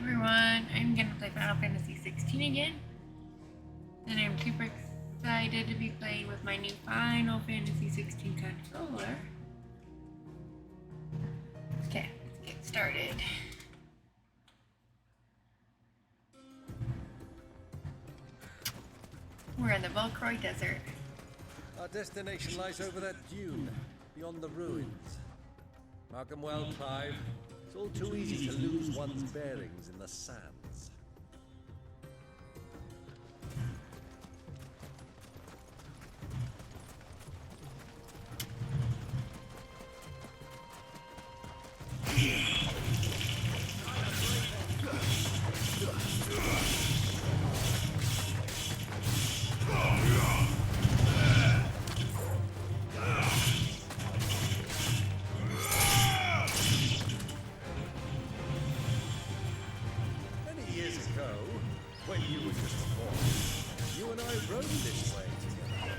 everyone, I'm gonna play Final Fantasy 16 again. And I'm super excited to be playing with my new Final Fantasy 16 controller. Okay, let's get started. We're in the Volcroy Desert. Our destination lies over that dune, beyond the ruins. Mark 'em well, Clive. It's all too easy to lose one's bearings in the sands. Many years ago, when you were just born, you and I rode this way together,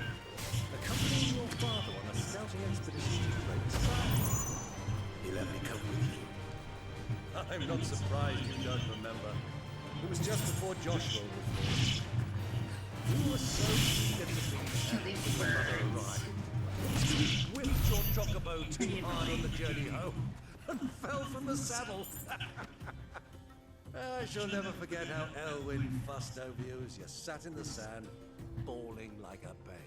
accompanying your father on a scouting expedition to break the sand. You let me come with you. I'm not surprised you don't remember. It was just before Joshua was born. You were so eager to Kill be these when Mother birds. arrived. You whipped your chocobo too hard on the journey home and fell from the saddle. I shall never forget how Elwyn fussed over you as you sat in the sand, bawling like a babe.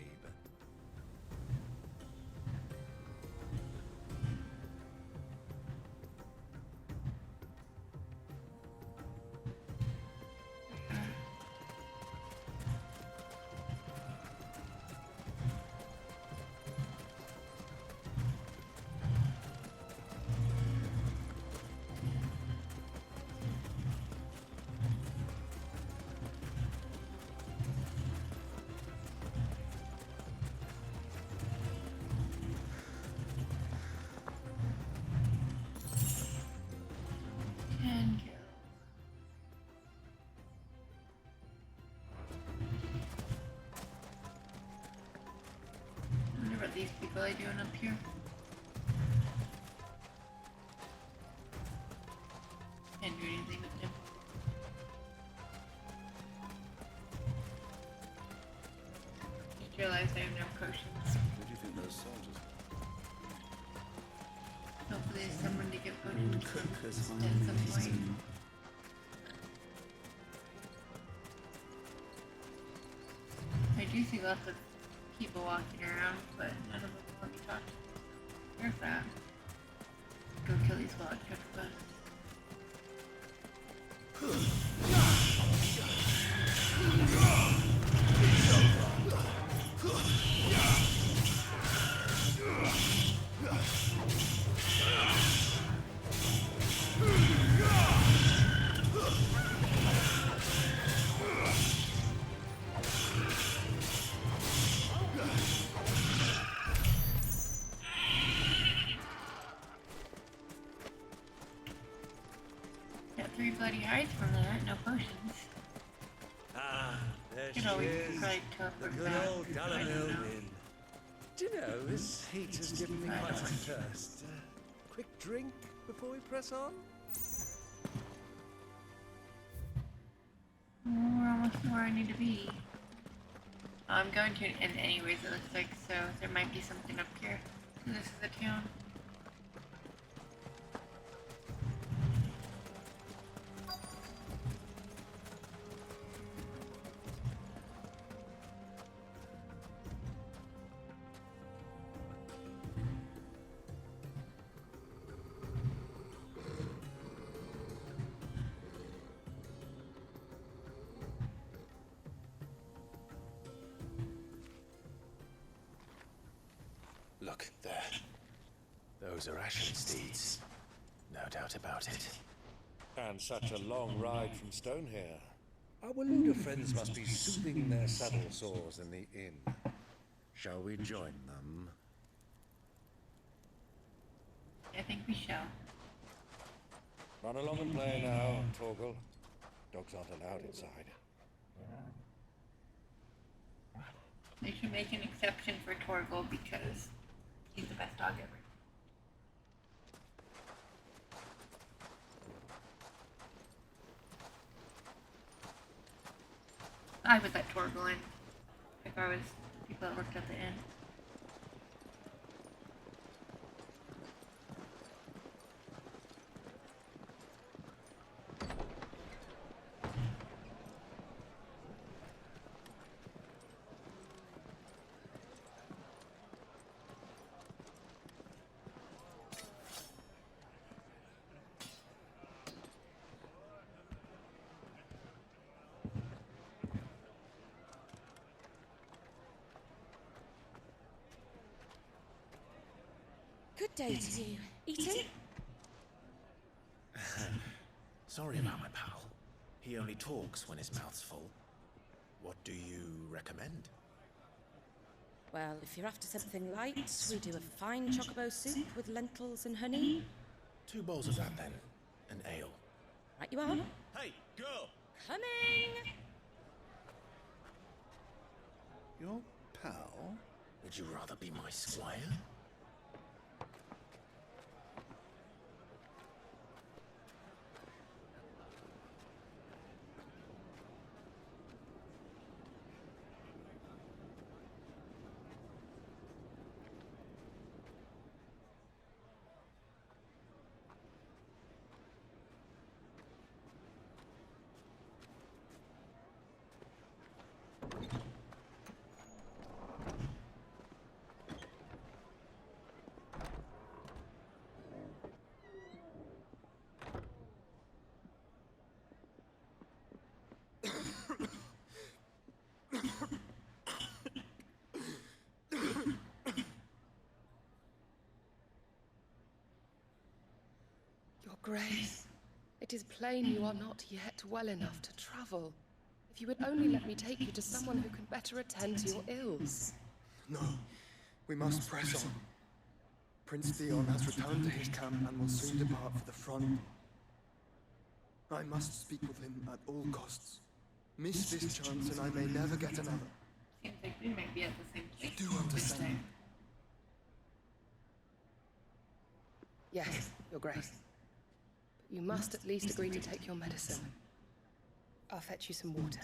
And go. I wonder what these people are doing up here. Can't do anything with them. Just realized I have no potions. Where do you think those soldiers Hopefully there's someone to get are? potions Cook has from at some point. I do see lots of people walking around, but none of them want me to talk to. There's that. Go kill these wild chocobos. Got 3 bloody hides from that, no potions. Ah, there she Could always is. probably The teleport good back. old I don't Dalamil know. Win. Do you know, this heat has given me quite a thirst. Quick drink before we press on? We're almost where I need to be. I'm going to an inn anyways, it looks like, so there might be something up here. This is a town. Look, there. Those are Ashen steeds. No doubt about it. And such a long ride from Stonehair. Our Waluda friends must be soothing their saddle sores in the inn. Shall we join them? I think we shall. Run along and play now, Torgal. Dogs aren't allowed inside. They should make an exception for Torgal because he's the best dog ever. I was at Torglen. If I was people that worked at the inn. Good day to you. Eating? Sorry about my pal. He only talks when his mouth's full. What do you recommend? Well, if you're after something light, we do a fine chocobo soup with lentils and honey. 2 bowls of that then. An ale. Right you are. Hey, girl! Coming! Your pal? Would you rather be my squire? Your Grace, it is plain you are not yet well enough to travel. If you would only let me take you to someone who can better attend to your ills. No, we must press on. Prince Theon has returned to his camp and will soon depart for the front. I must speak with him at all costs. Miss this chance and I may never get another. Seems like we might be at the same place. You do understand. Yes, Your Grace. But you must at least agree to take your medicine. I'll fetch you some water.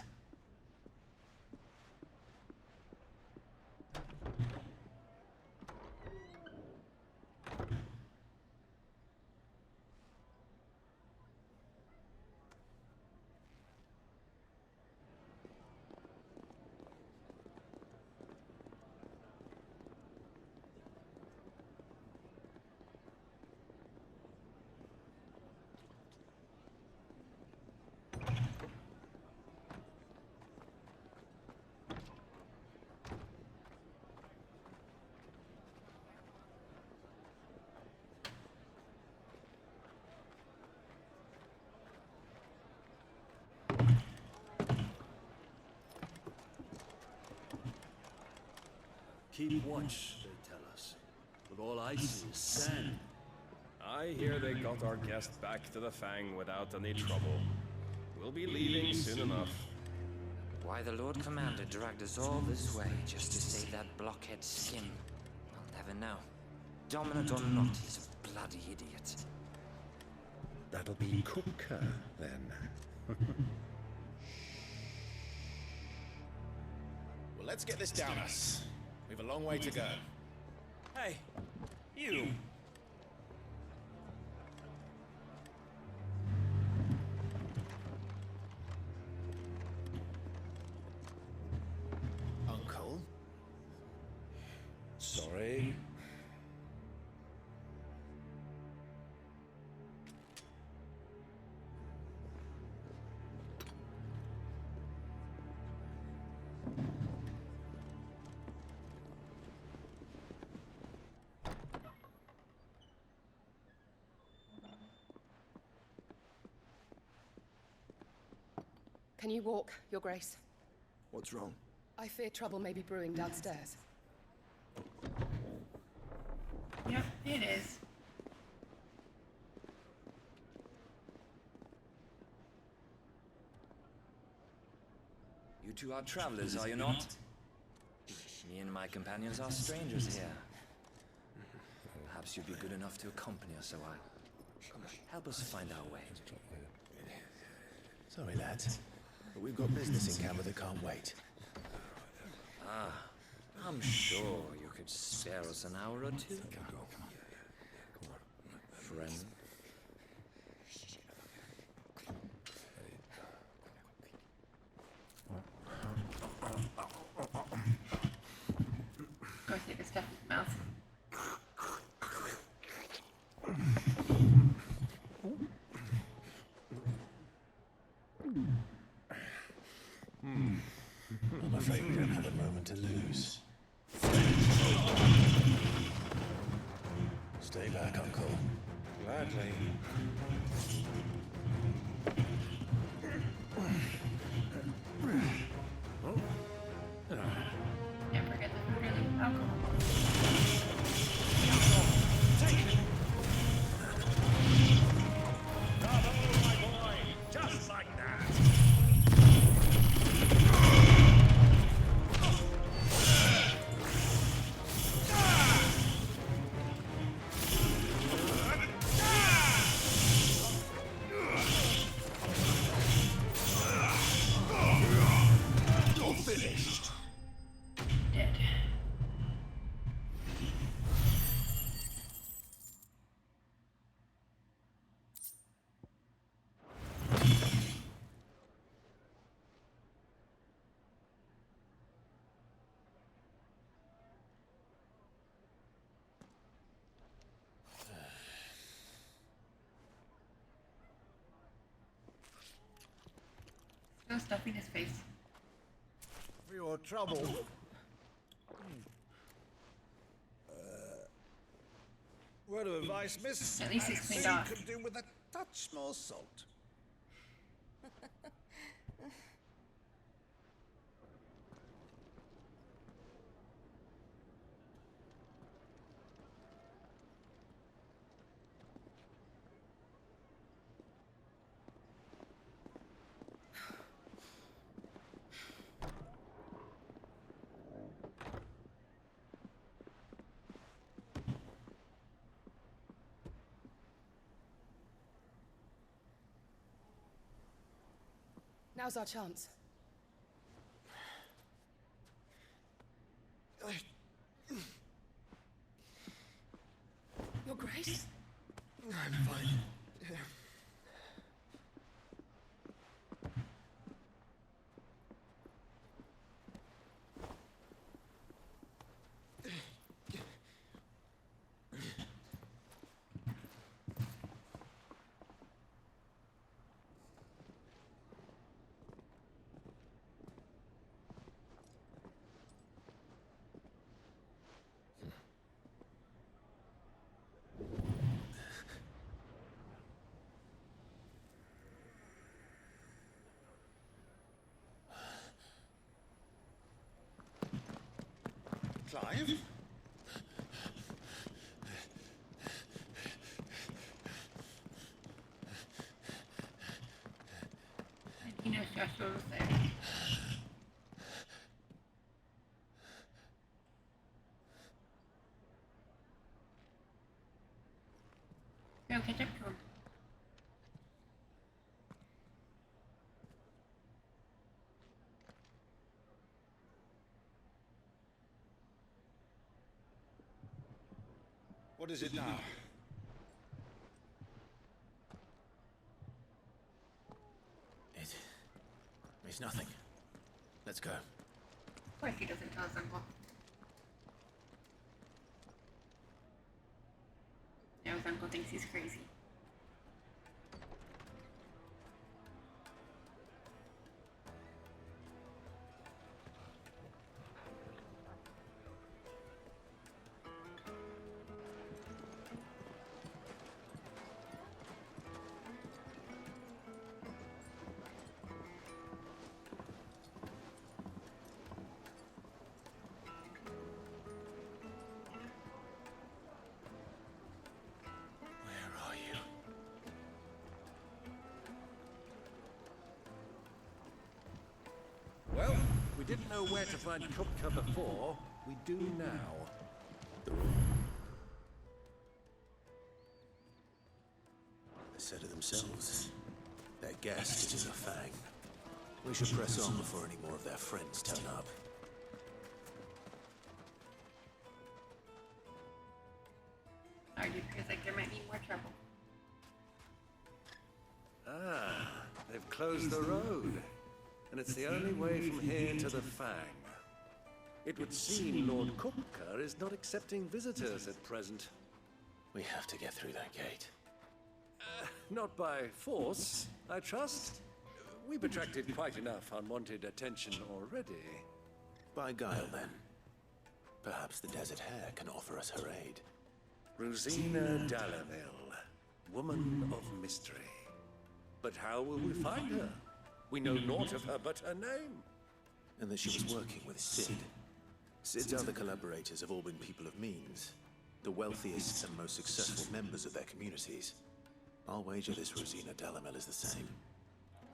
Keep watch, they tell us. But all I see is sand. I hear they got our guest back to the Fang without any trouble. We'll be leaving soon enough. Why the Lord Commander dragged us all this way just to save that blockhead skin, I'll never know. Dominant or not, he's a bloody idiot. That'll be Cooker, then. Well, let's get this down us. We've a long way to go. Hey, you! Uncle? Sorry. Can you walk, Your Grace? What's wrong? I fear trouble may be brewing downstairs. Yep, it is. You two are travelers, are you not? Me and my companions are strangers here. Perhaps you'd be good enough to accompany us a while. Help us find our way. Sorry, lads. But we've got business in camera that can't wait. Ah, I'm sure you could spare us an hour or two. Friend. Go take the stuff in his mouth. I'm afraid we don't have a moment to lose. Stay back, Uncle. Gladly. Can't forget the food really alcohol. Bravo, my boy! Just like that! You're finished. Dead. No stuffing his face. For your trouble. Word of advice, miss. At least he's cleaned I'd off. say could do with a touch more salt. Now's our chance. Your Grace? I'm fine. Clive? And he knows Joshua was there. Go catch up to him. What is it now? It's nothing. Let's go. Of course he doesn't tell his uncle. Now his uncle thinks he's crazy. Well, we didn't know where to find Kupka before. We do now. They said it themselves. Their guest is a fang. We should press on before any more of their friends turn up. Already appears like there might be more trouble. Ah, they've closed the road. And it's the only way from here to the Fang. It would seem Lord Kupka is not accepting visitors at present. We have to get through that gate. Not by force, I trust. We've attracted quite enough unwanted attention already. By guile, then. Perhaps the Desert Hare can offer us her aid. Rosina Dalamil, woman of mystery. But how will we find her? We know naught of her but her name. And that she was working with Sid. Sid's other collaborators have all been people of means. The wealthiest and most successful members of their communities. I'll wager this Rosina Dalamel is the same.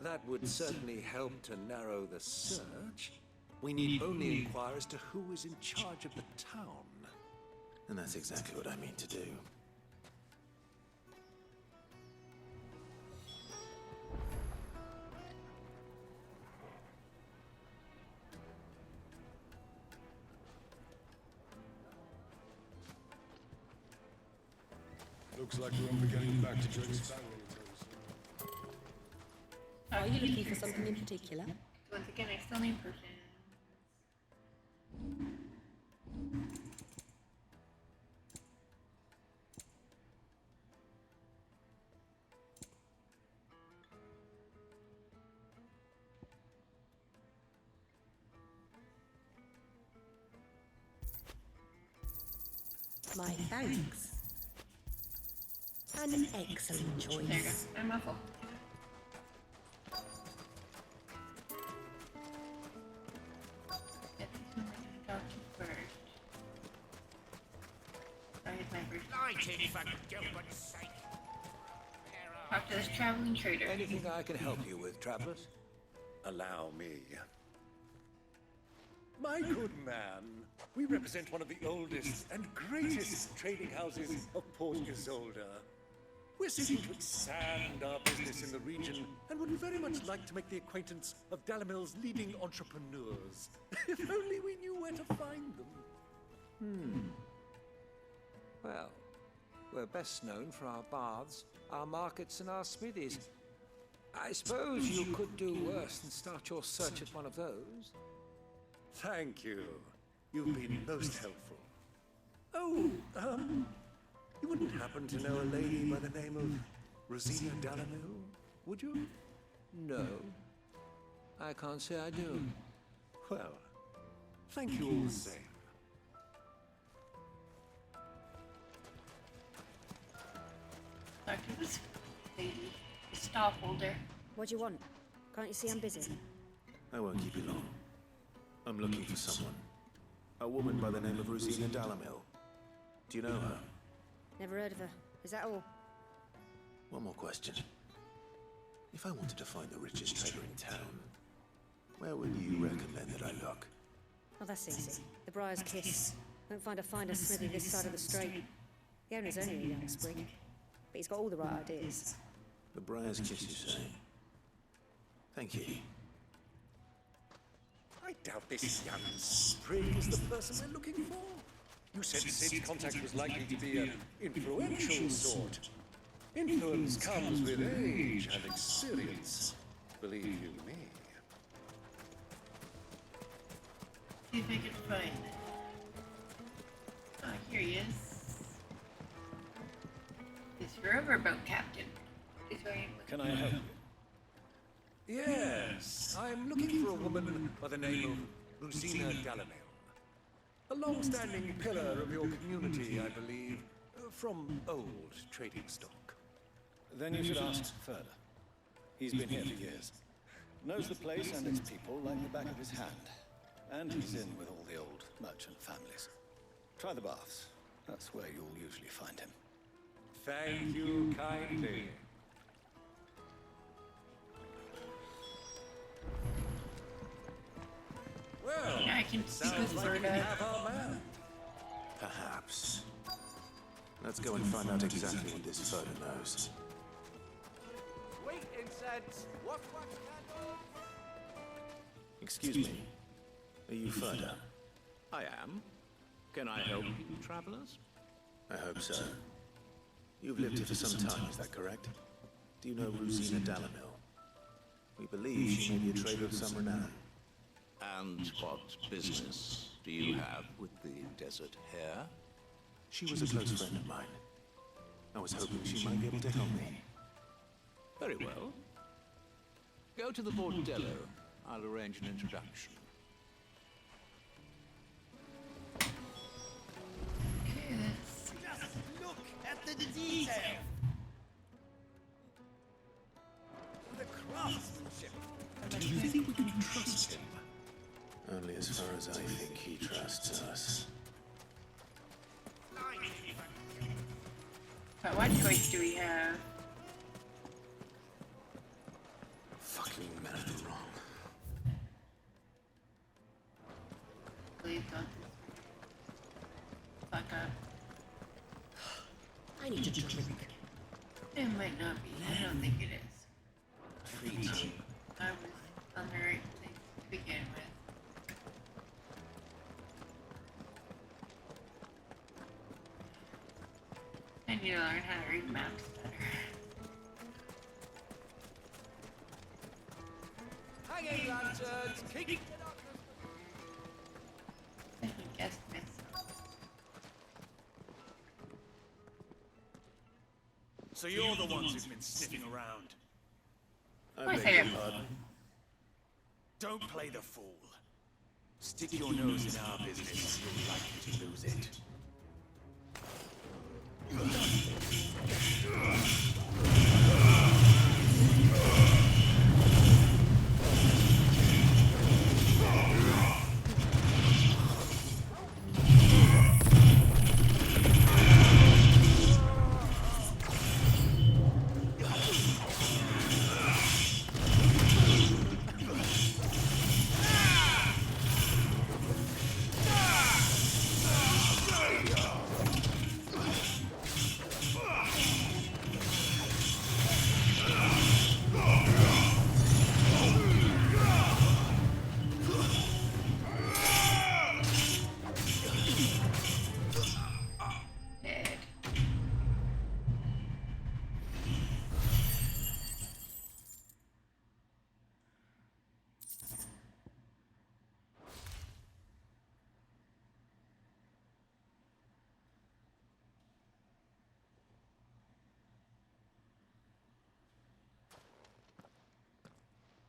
That would certainly help to narrow the search. We need only inquire as to who is in charge of the town. And that's exactly what I mean to do. Looks like we won't be getting back to Drake's Fang anytime soon. Are you looking for something in particular? Once again, I still need potions. My thanks. An excellent choice. There you go. I'm muffled. Get these ones I'm gonna talk to first. Sorry, it's my first. Talk to this traveling trader. Anything I can help you with, travelers? Allow me. My good man, we represent one of the oldest and greatest trading houses of Port Isolde. We're seeking to expand our business in the region and would very much like to make the acquaintance of Dalamil's leading entrepreneurs. If only we knew where to find them. Well, we're best known for our baths, our markets, and our smithies. I suppose you could do worse than start your search at one of those. Thank you. You've been most helpful. Oh, you wouldn't happen to know a lady by the name of Rosina Dalamil, would you? No, I can't say I do. Well, thank you all the same. Talk to this lady, the stallholder. What do you want? Can't you see I'm busy? I won't keep you long. I'm looking for someone. A woman by the name of Rosina Dalamil. Do you know her? Never heard of her. Is that all? One more question. If I wanted to find the richest trader in town, where would you recommend that I look? Oh, that's easy. The Briar's Kiss. Won't find a finer smithy this side of the strait. The owner's only a young sprig, but he's got all the right ideas. The Briar's Kiss, you say? Thank you. I doubt this young sprig is the person we're looking for. You said Sid's contact was likely to be an influential sort. Influence comes with age and experience, believe you me. See if I can find. Oh, here he is. This riverboat captain is where I'm looking. Can I help you? Yes, I'm looking for a woman by the name of Rosina Dalamil. A long-standing pillar of your community, I believe, from old trading stock. Then you should ask further. He's been here for years. Knows the place and its people like the back of his hand. And he's in with all the old merchant families. Try the baths. That's where you'll usually find him. Thank you kindly. Well, Yeah, I can speak sounds with like we Verda. have our man. Perhaps. Let's go and find out exactly what this photo knows. Sweet incense, wax candles. Excuse me. Are you Ferda? I am. Can I help you, travelers? I hope so. You've lived here for some time, is that correct? Do you know Rosina Dalamil? We believe she may be a trader of some renown. And what business do you have with the desert hare? She was a close friend of mine. I was hoping she might be able to help me. Very well. Go to the bordello. I'll arrange an introduction. Just look at the detail. The craftsmanship. Do you think we can trust him? Only as far as I think he trusts us. But what choice do we have? Fucking men are wrong. Please don't. Fuck up. I need to drink. It might not be. I don't think it is. I was on the right thing to begin with. I need to learn how to read maps better. Hanging lanterns, keep I can guess this. So you're the ones who've been sniffing around. I beg your pardon. Don't play the fool. Stick your nose in our business, you're likely to lose it.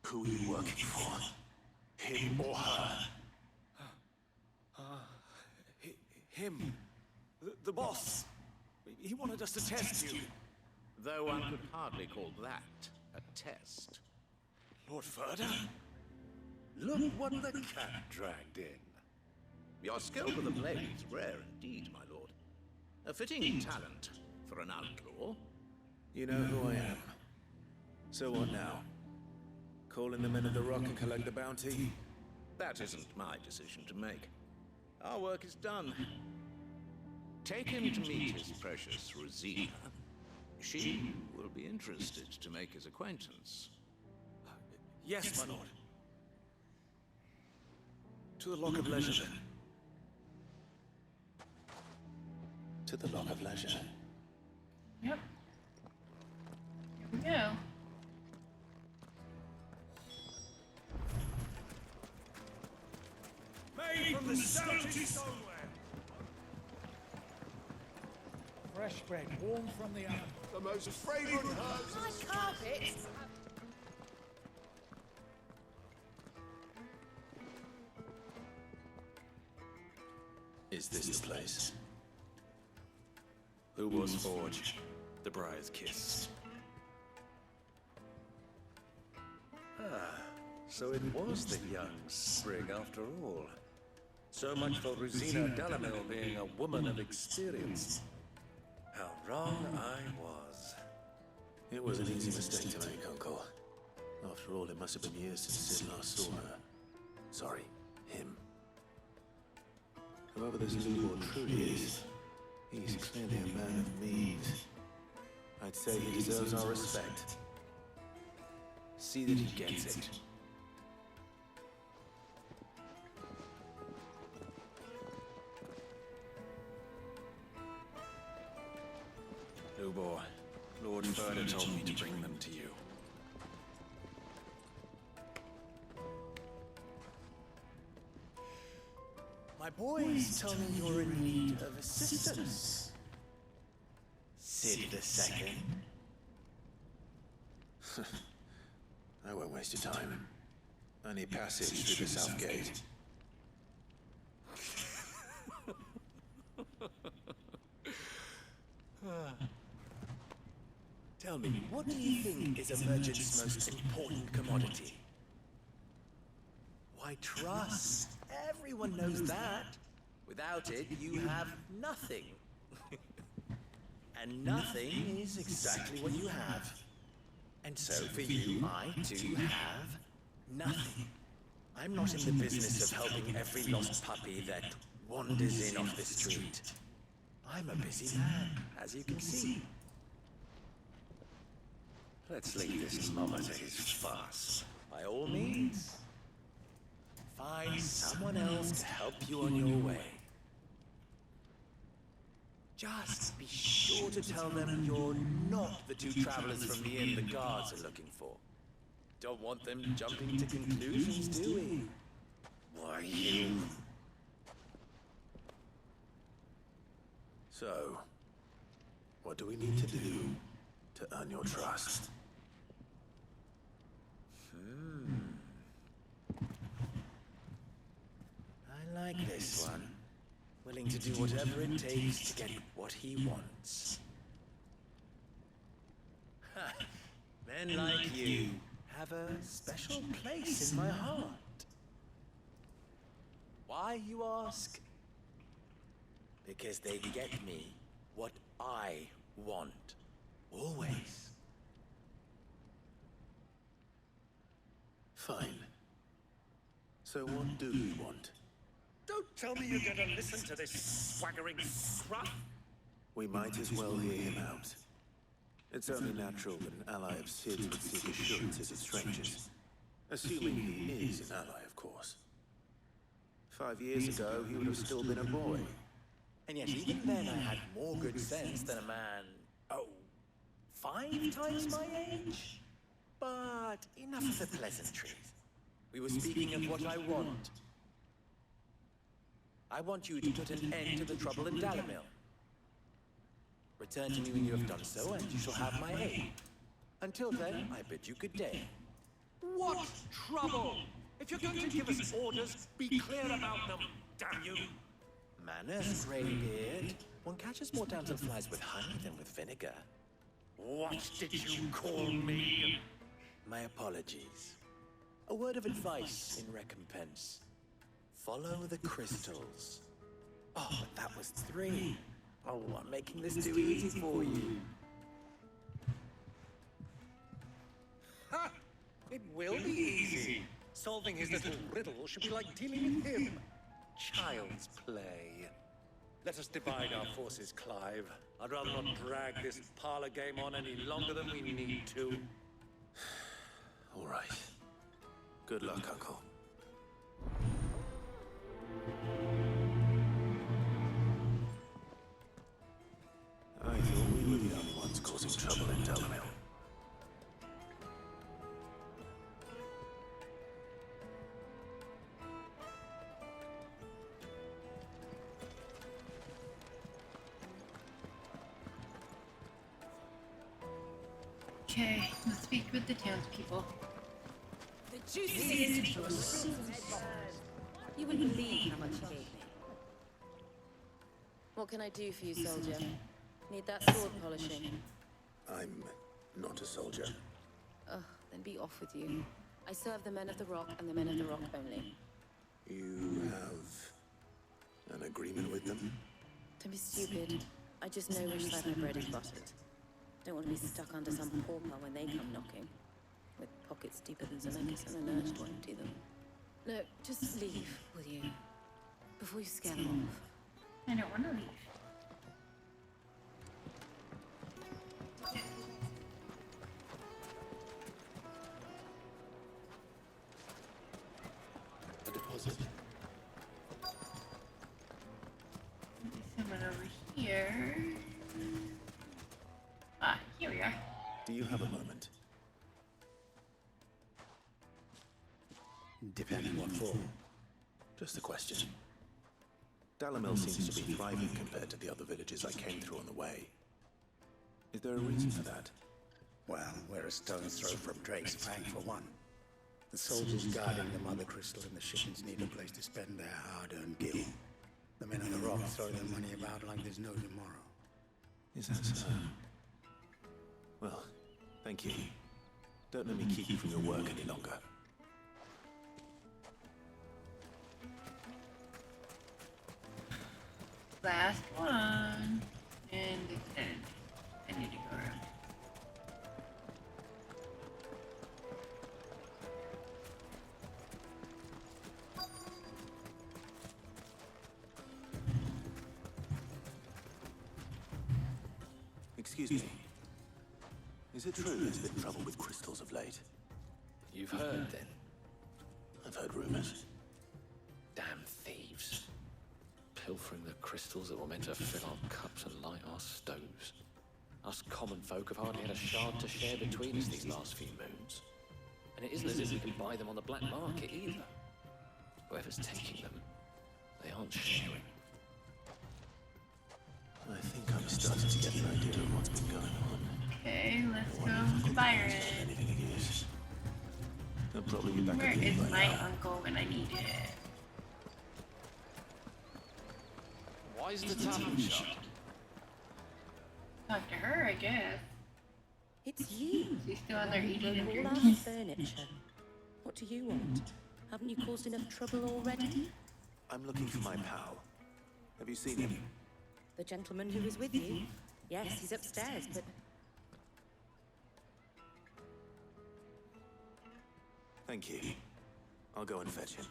Who are you working for? Him or her? Him. The boss. He wanted us to test you. Though one could hardly call that a test. Lord Ferda? Look what the cat dragged in. Your skill with the blade is rare indeed, my lord. A fitting talent for an outlaw. You know who I am. So what now? Call in the men of the Rock and collect the bounty? That isn't my decision to make. Our work is done. Take him to meet his precious Rosina. She will be interested to make his acquaintance. Yes, my lord. To the Lock of Leisure, then. To the Lock of Leisure. Yep. Here we go. Made from the Celtic stoneware. Fresh bread, warm from the oven. The most fragrant herbs. My carpets. Is this the place? Who was forged? The Briar's Kiss. So it was the young sprig after all. So much for Rosina Dalamil being a woman of experience. How wrong I was. It was an easy mistake to make, Uncle. After all, it must have been years since Sid last saw her. Sorry, him. Whoever this newborn truly is, he's clearly a man of means. I'd say he deserves our respect. See that he gets it. Lubor. Lord Furder told me to bring them to you. My boys tell me you're in need of assistance. Sid the Second. I won't waste your time. I need passage through the south gate. Tell me, what do you think is a merchant's most important commodity? Why, trust. Everyone knows that. Without it, you have nothing. And nothing is exactly what you have. And so for you, I too have nothing. I'm not in the business of helping every lost puppy that wanders in off the street. I'm a busy man, as you can see. Let's leave this mummer to his farce. By all means, find someone else to help you on your way. Just be sure to tell them you're not the two travelers from the inn the guards are looking for. Don't want them jumping to conclusions, do we? Why, you... So, what do we need to do to earn your trust? I like this one. Willing to do whatever it takes to get what he wants. Ha! Men like you have a special place in my heart. Why, you ask? Because they get me what I want. Always. Fine. So what do you want? Don't tell me you're going to listen to this swaggering scruff. We might as well hear him out. It's only natural that an ally of Sid's would seek assurances of strangers. Assuming he is an ally, of course. 5 years ago, he would have still been a boy. And yet even then I had more good sense than a man, 5 times my age? But enough of the pleasantries. We were speaking of what I want. I want you to put an end to the trouble at Dalamil. Return to me when you have done so, and you shall have my aid. Until then, I bid you good day. What trouble? If you're going to give us orders, be clear about them, damn you! Manners, Greybeard. One catches more damselflies with honey than with vinegar. What did you call me? My apologies. A word of advice in recompense. Follow the crystals. Oh, but that was 3. Oh, I'm making this too easy for you. Ha! It will be easy. Solving his little riddle should be like dealing with him. Child's play. Let us divide our forces, Clive. I'd rather not drag this parlor game on any longer than we need to. All right. Good luck, Uncle. I thought we were the only ones causing trouble in Dalamil. Okay, let's speak with the townspeople. The juiciest. You wouldn't believe how much he gave me. What can I do for you, soldier? Need that sword polishing? I'm not a soldier. Ugh, then be off with you. I serve the men of the Rock and the men of the Rock only. You have an agreement with them? Don't be stupid. I just know which side my bread is buttered. Don't want to be stuck under some pauper when they come knocking. With pockets deeper than Zemeckis and an urge to empty them. No, just leave, will you? Before you scare them off. I don't want to leave. A deposit. There's someone over here. Do you have a moment? Depending what for. Just a question. Dalamil seems to be thriving compared to the other villages I came through on the way. Is there a reason for that? Well, we're a stone's throw from Drake's Fang for one. The soldiers guarding the Mother Crystal and the shipments need a place to spend their hard-earned gil. The men on the rock throw their money about like there's no tomorrow. Is that so? Well, thank you. Don't let me keep you from your work any longer. Last one. And it's dead. I need to go around. Excuse me. Is it true there's been trouble with crystals of late? You've heard, then? I've heard rumors. Damn thieves. Pilfering the crystals that were meant to fill our cups and light our stoves. Us common folk have hardly had a shard to share between us these last few moons. And it isn't as if we can buy them on the black market either. Whoever's taking them, they aren't sharing. I think I'm starting to get an idea of what's been going on. Okay, let's go to Byron. I'll probably be back Where again is by my now. uncle when I need it? Why is the tavern shut? Talk to her, I guess. It's you. She's still on there eating and All our drinking. furniture. What do you want? Haven't you caused enough trouble already? I'm looking for my pal. Have you seen him? The gentleman who was with you? Yes, he's upstairs, but... Thank you. I'll go and fetch him.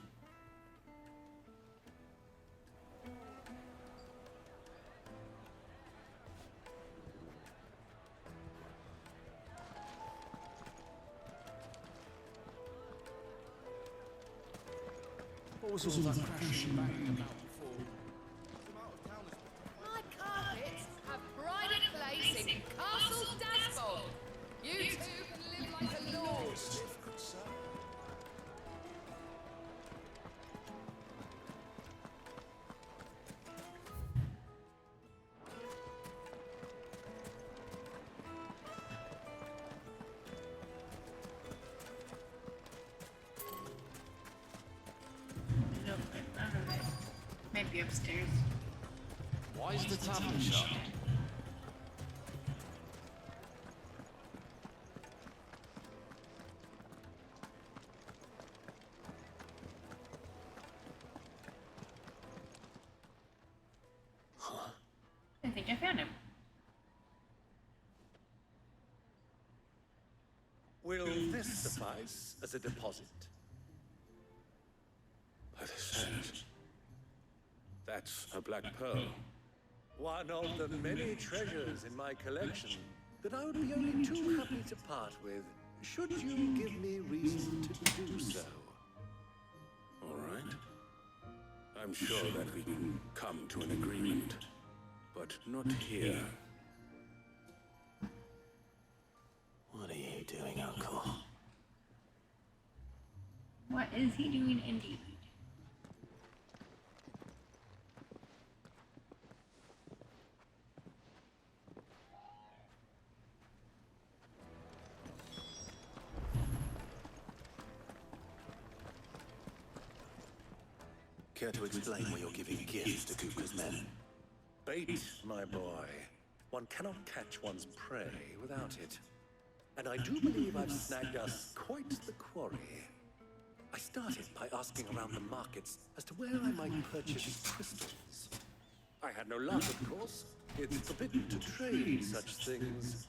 What was all that crashing and banging about before? My carpets have pride of place in Castle Dasbold. You two can live like a lord. Nope, none of it. Might be upstairs. Why is the tavern shut? I think I found him. Will this suffice as a deposit? By the sands. That's a black pearl. One of the many treasures in my collection that I would be only too happy to part with, should you give me reason to do so. All right. I'm sure that we can come to an agreement, but not here. What are you doing, Uncle? What is he doing indeed? Care to explain why you're giving gifts to Kuka's men? Bait, my boy. One cannot catch one's prey without it. And I do believe I've snagged us quite the quarry. I started by asking around the markets as to where I might purchase crystals. I had no luck, of course. It's forbidden to trade such things.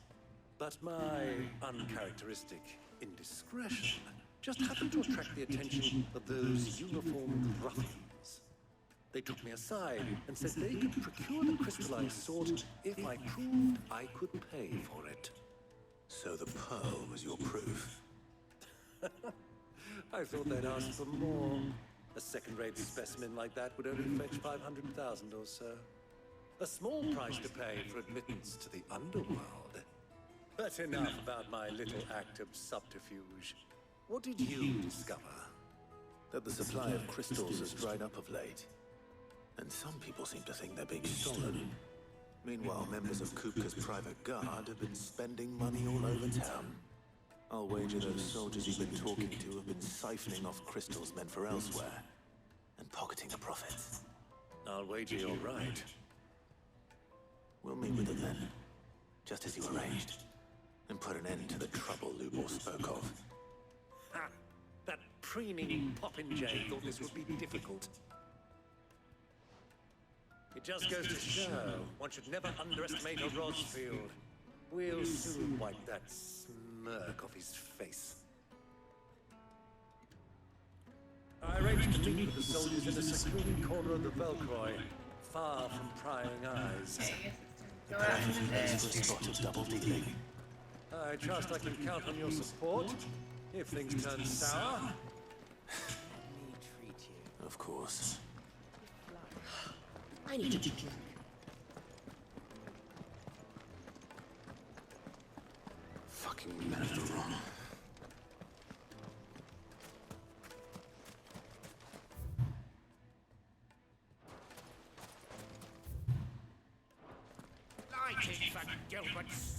But my uncharacteristic indiscretion just happened to attract the attention of those uniformed ruffians. They took me aside and said they could procure the crystal I sought if I proved I could pay for it. So the pearl was your proof? I thought they'd ask for more. A second-rate specimen like that would only fetch 500,000 or so. A small price to pay for admittance to the underworld. But enough about my little act of subterfuge. What did you discover? That the supply of crystals has dried up of late. And some people seem to think they're being stolen. Meanwhile, members of Kupka's private guard have been spending money all over town. I'll wager those soldiers you've been talking to have been siphoning off crystals meant for elsewhere, and pocketing the profits. I'll wager you're right. We'll meet with them then, just as you arranged, and put an end to the trouble Lubor spoke of. Ha! That preening popinjay thought this would be difficult. It just goes to show, one should never underestimate a Rosfield. We'll soon wipe that smirk off his face. I arranged to meet with the soldiers in a secluded corner of the Velcroy, far from prying eyes. Go out in the day. Spot of double dealing. I trust I can count on your support, if things turn sour. Of course. I need to drink. Fucking men of the wrong. Lighting for Gilbert's.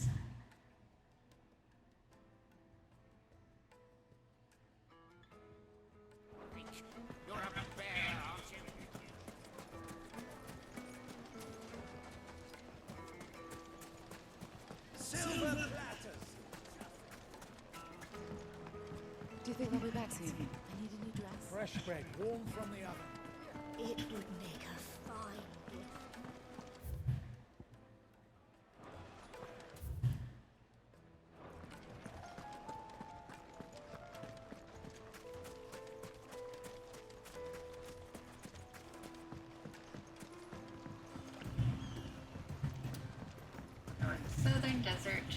You're a bear, aren't you? Silver platters! Do you think they'll be back soon? I need a new dress. Fresh bread, warm from the oven. It would make a fine gift. Southern desert.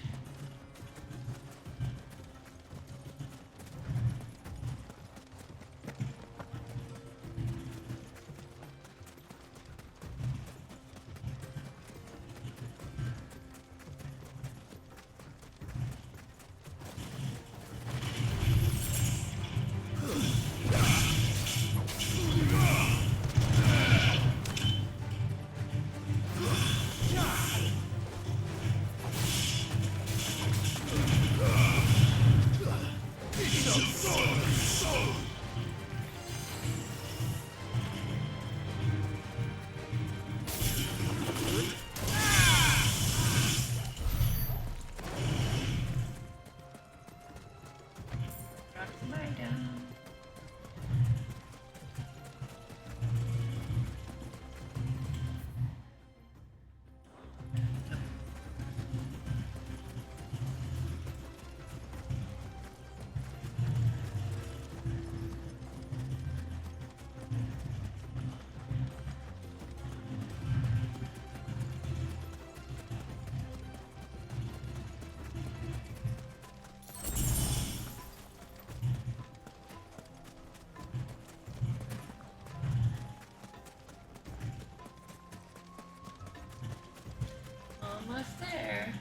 Almost there.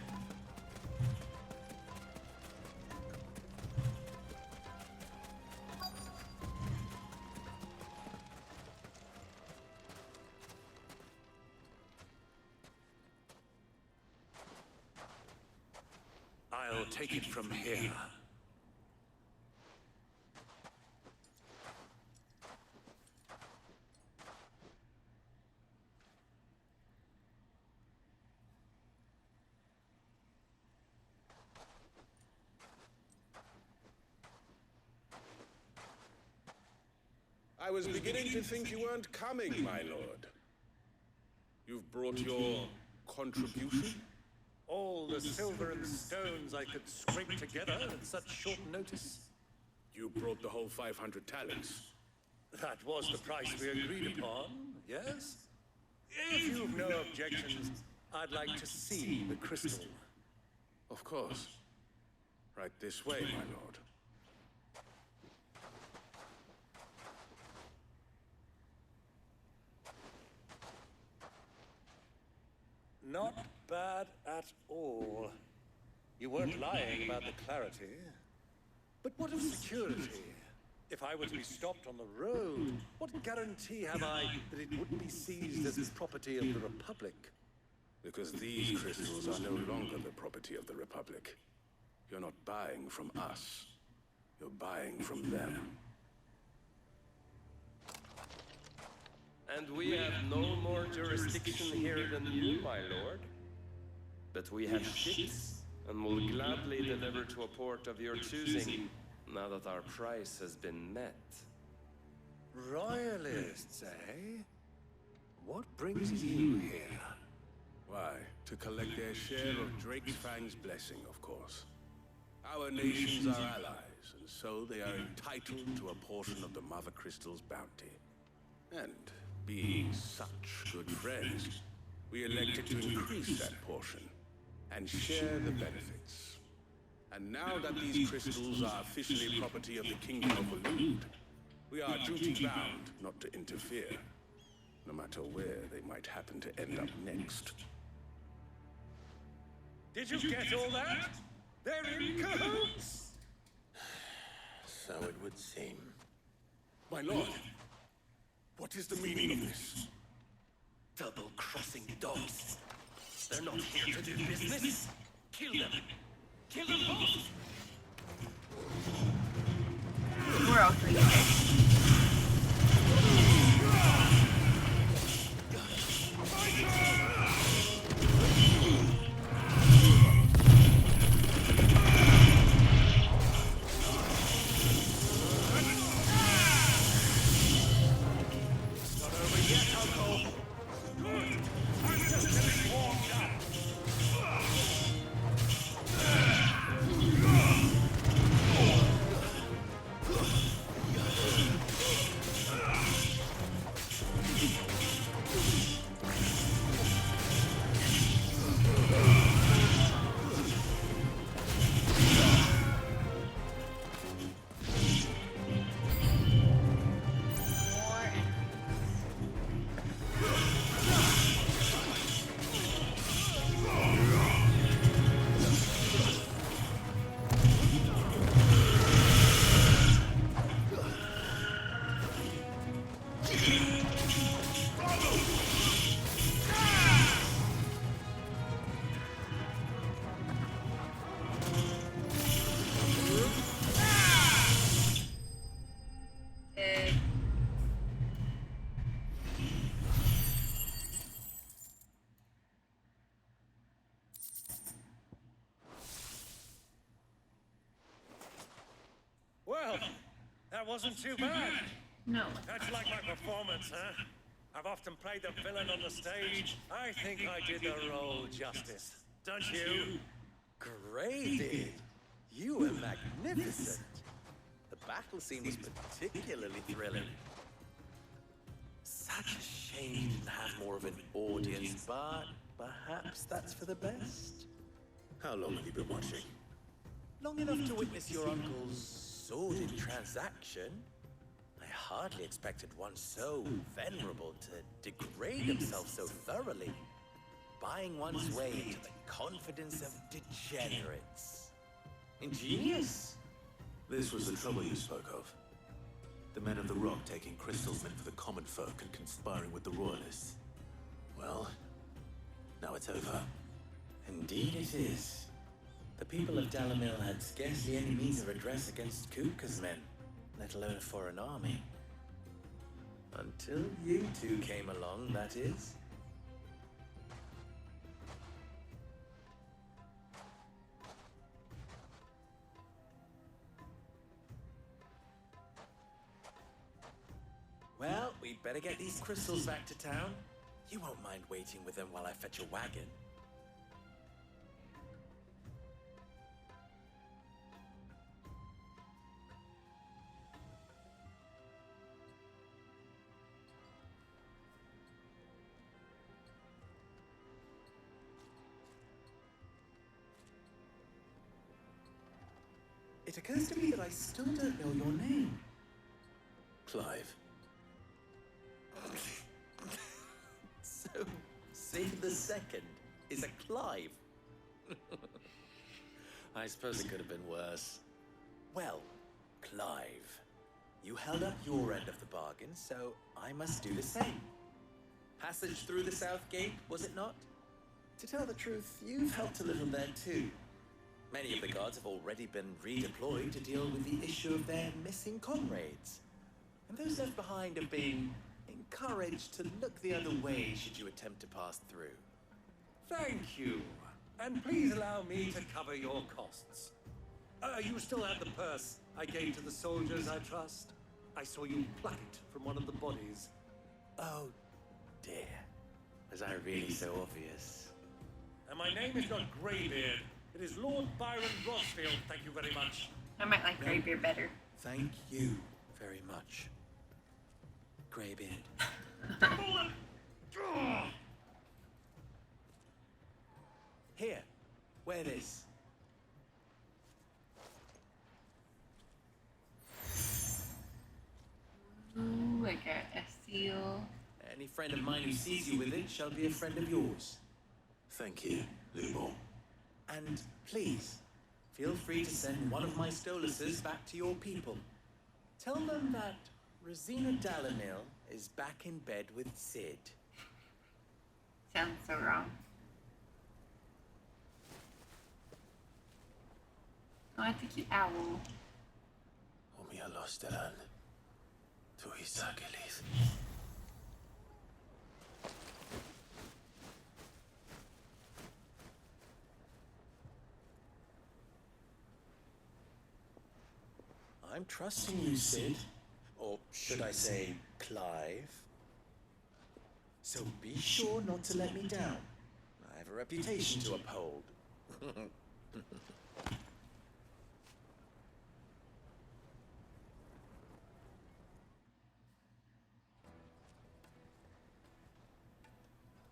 I'll take it from here. I was beginning to think you weren't coming, my lord. You've brought your contribution? All the silver and stones I could scrape together at such short notice. You brought the whole 500 talents. That was the price we agreed upon, yes? If you've no objections, I'd like to see the crystal. Of course. Right this way, my lord. Not bad at all. You weren't lying about the clarity. But what of security? If I were to be stopped on the road, what guarantee have I that it wouldn't be seized as property of the Republic? Because these crystals are no longer the property of the Republic. You're not buying from us. You're buying from them. And we have no more jurisdiction here than you, my lord. But we have ships, and will gladly deliver to a port of your choosing, now that our price has been met. Royalists, eh? What brings you here? Why? To collect their share of Drakefang's blessing, of course. Our nations are allies, and so they are entitled to a portion of the Mother Crystal's bounty. And being such good friends, we elected to increase that portion and share the benefits. And now that these crystals are officially property of the Kingdom of Waloed, we are duty-bound not to interfere, no matter where they might happen to end up next. Did you get all that? They're in cahoots! So it would seem. My lord, what is the meaning of this? Double-crossing dogs. They're not here to do business. Kill them. Kill them both. We're all free today. Well, that wasn't too bad. No. That's like my performance, huh? I've often played the villain on the stage. I think I did the role justice. Don't you? Graded. You were magnificent. The battle scene was particularly thrilling. Such a shame you didn't have more of an audience, but perhaps that's for the best. How long have you been watching? Long enough to witness your uncle's sordid transaction. I hardly expected one so venerable to degrade himself so thoroughly, buying one's way into the confidence of degenerates. Ingenious. This was the trouble you spoke of. The men of the Rock taking crystals meant for the common folk and conspiring with the Royalists. Well, now it's over. Indeed it is. The people of Dalamil had scarcely any means of redress against Kupka's men, let alone a foreign army. Until you two came along, that is. Well, we'd better get these crystals back to town. You won't mind waiting with them while I fetch a wagon. It occurs to me that I still don't know your name. Clive. So, Sid the Second is a Clive. I suppose it could have been worse. Well, Clive, you held up your end of the bargain, so I must do the same. Passage through the South Gate, was it not? To tell the truth, you've helped a little there too. Many of the guards have already been redeployed to deal with the issue of their missing comrades. And those left behind have been encouraged to look the other way should you attempt to pass through. Thank you. And please allow me to cover your costs. You still have the purse I gave to the soldiers, I trust? I saw you pluck it from one of the bodies. Oh, dear. Was I really so obvious? And my name is not Greybeard. It is Lord Byron Rosfield, thank you very much. I might like Greybeard better. Thank you very much, Greybeard. Here, wear this. Ooh, I got a seal. Any friend of mine who sees you with it shall be a friend of yours. Thank you, Lumor. And please, feel free to send one of my Stoluses back to your people. Tell them that Rosina Dalamil is back in bed with Sid. Sounds so wrong. Oh, it's a cute owl. Omia losteran. Tu isagelis. I'm trusting you, Sid. Or should I say, Clive? So be sure not to let me down. I have a reputation to uphold.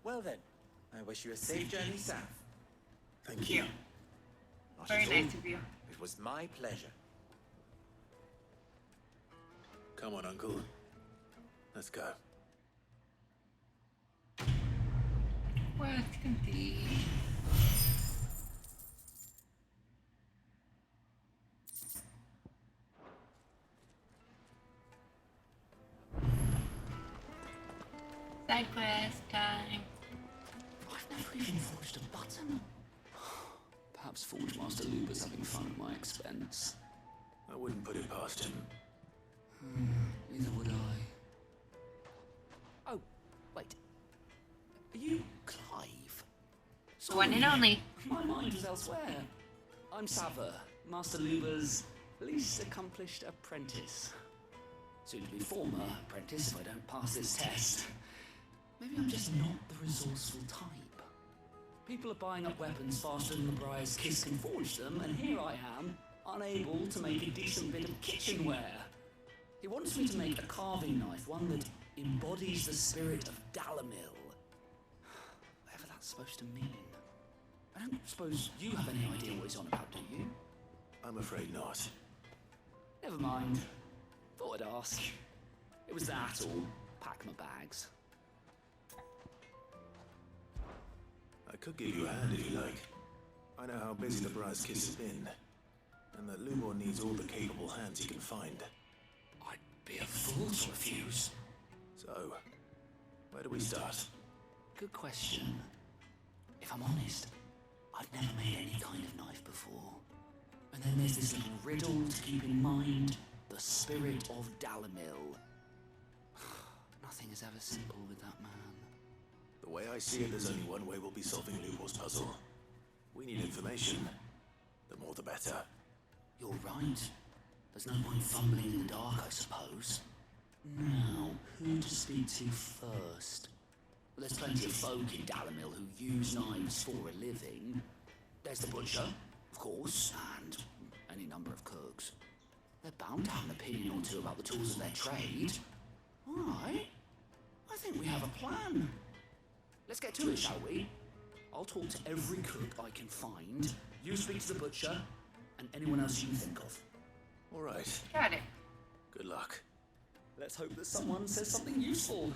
Well then, I wish you a safe journey south. Thank you. Not Very at all. nice of you. It was my pleasure. Come on, Uncle. Let's go. Well, it's complete. Side quest time. I've never even forged a button. Perhaps Forge Master Luber's having fun at my expense. I wouldn't put it past him. Neither would I. Oh, wait. Are you Clive? The one and only. My mind was elsewhere. I'm Sava, Master Luber's least accomplished apprentice. Soon to be former apprentice if I don't pass this test. Maybe I'm just not the resourceful type. People are buying up weapons faster than the Briar's Kiss can forge them, and here I am, unable to make a decent bit of kitchenware. He wants me to make a carving knife, one that embodies the spirit of Dalamil. Whatever that's supposed to mean. I don't suppose you have any idea what he's on about, do you? I'm afraid not. Never mind. Thought I'd ask. It was that or pack my bags. I could give you a hand if you like. I know how busy the Briar's Kiss has been, and that Lumor needs all the capable hands he can find. I'd be a fool to refuse. So, where do we start? Good question. If I'm honest, I've never made any kind of knife before. And then there's this little riddle to keep in mind. The spirit of Dalamil. Nothing is ever simple with that man. The way I see it, there's only one way we'll be solving Lumor's puzzle. We need information. The more the better. You're right. There's no point fumbling in the dark, I suppose. Now, who to speak to first? Well, there's plenty of folk in Dalamil who use knives for a living. There's the butcher, of course, and any number of cooks. They're bound to have an opinion or two about the tools of their trade. All right. I think we have a plan. Let's get to it, shall we? I'll talk to every cook I can find. You speak to the butcher, and anyone else you can think of. All right. Got it. Good luck. Let's hope that someone says something useful.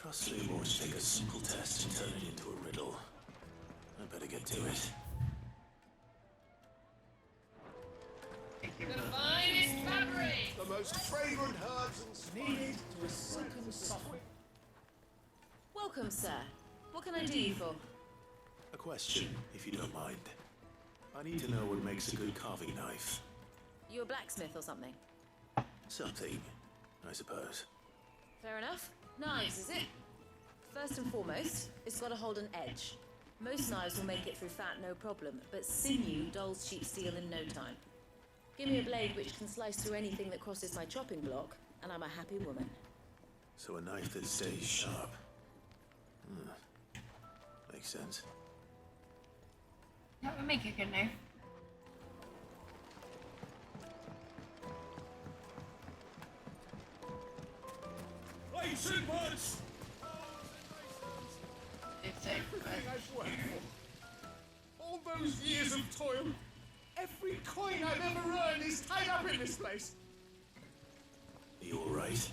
Costs me more to take a simple test and turn it into a riddle. I better get to it. The finest fabric! The most fragrant herbs and needed to a silken software. Welcome, sir. What can I do you for? A question, if you don't mind. I need to know what makes a good carving knife. You a blacksmith or something? Something, I suppose. Fair enough. Knives, is it? First and foremost, it's got to hold an edge. Most knives will make it through fat no problem, but sinew dulls cheap steel in no time. Give me a blade which can slice through anything that crosses my chopping block, and I'm a happy woman. So a knife that stays sharp. Makes sense. That would make a good knife. Plates and words! It's everything I've worked for. All those years of toil. Every coin I've ever earned is tied up in this place. Are you alright?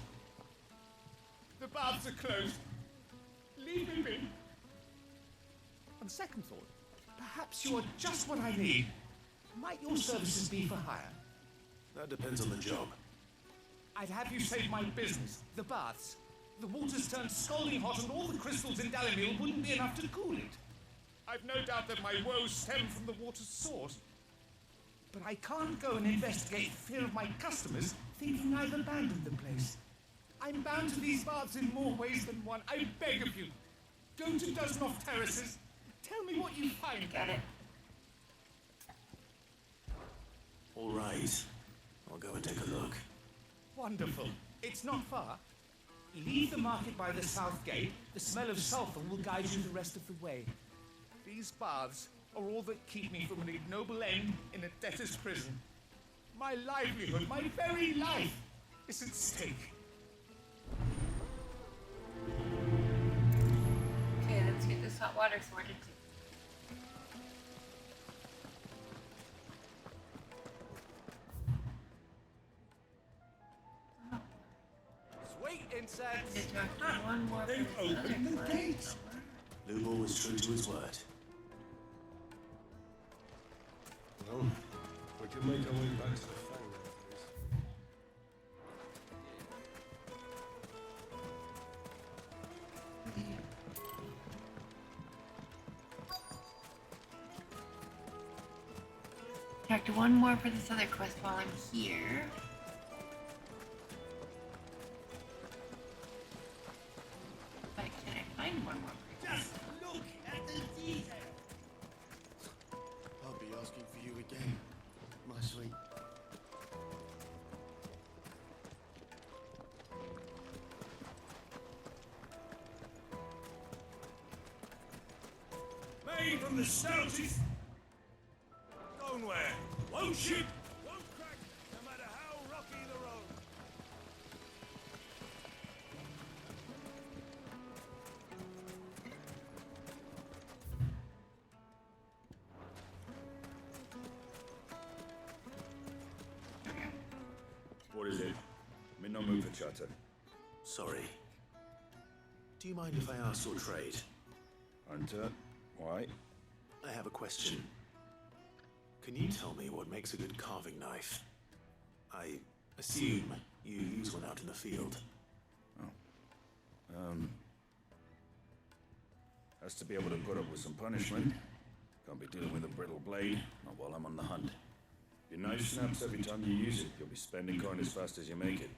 The baths are closed. Leave me be. On second thought, perhaps you are just what I need. Might your services be for hire? That depends on the job. I'd have you save my business, the baths. The water's turned scalding hot and all the crystals in Dalimil wouldn't be enough to cool it. I've no doubt that my woes stem from the water's source. But I can't go and investigate for fear of my customers thinking I've abandoned the place. I'm bound to these baths in more ways than one. I beg of you. Go to Dusnov Terraces. Tell me what you find. Got it. Alright. I'll go and take a look. Wonderful. It's not far. Leave the market by the south gate. The smell of sulfur will guide you the rest of the way. These baths are all that keep me from an ignoble end in a debtor's prison. My livelihood, my very life, is at stake. Okay, let's get this hot water sorted too. Sweet insects! One more. They've opened the gates! Lubor was true to his word. Well, we can make our way back to the Fang now, please. Talk to one more for this other quest while I'm here. But can I find one more? Just look at the detail! I'll be asking for you again, my sweet. Made from the stoutest stoneware. Won't shoot, won't crack, no matter how rocky the road. What is it? I'm in no mood for chatter. Sorry. Do you mind if I ask your trade? Hunter, why? I have a question. Can you tell me what makes a good carving knife? I assume you use one out in the field. Has to be able to put up with some punishment. Can't be dealing with a brittle blade, not while I'm on the hunt. Your knife snaps every time you use it. You'll be spending coin as fast as you make it.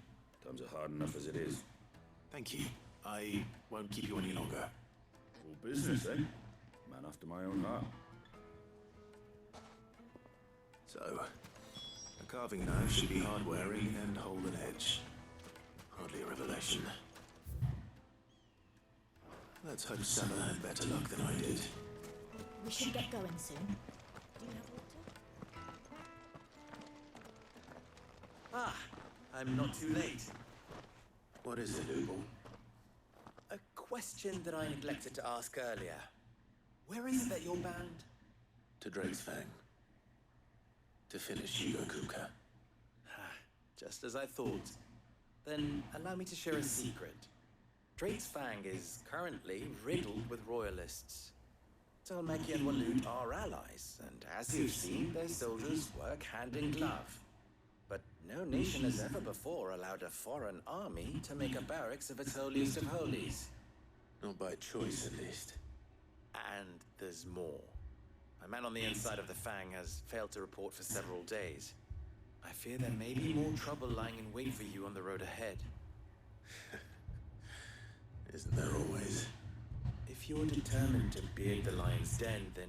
Times are hard enough as it is. Thank you. I won't keep you any longer. Full business, eh? Man after my own heart. So, a carving knife should be hard-wearing and hold an edge. Hardly a revelation. Let's hope Summer had better luck than I did. We should get going soon. Do you have water? Ah, I'm not too late. What is it, Lubor? A question that I neglected to ask earlier. Where is it that you're bound? To Drake's Fang. To finish Hugo Kuka. Just as I thought. Then allow me to share a secret. Drake's Fang is currently riddled with royalists. Zelmeki and Waloot are allies, and as you've seen, their soldiers work hand in glove. But no nation has ever before allowed a foreign army to make a barracks of its holiest of holies. Not by choice, at least. And there's more. A man on the inside of the Fang has failed to report for several days. I fear there may be more trouble lying in wait for you on the road ahead. Isn't there always? If you're determined to beard the lion's den, then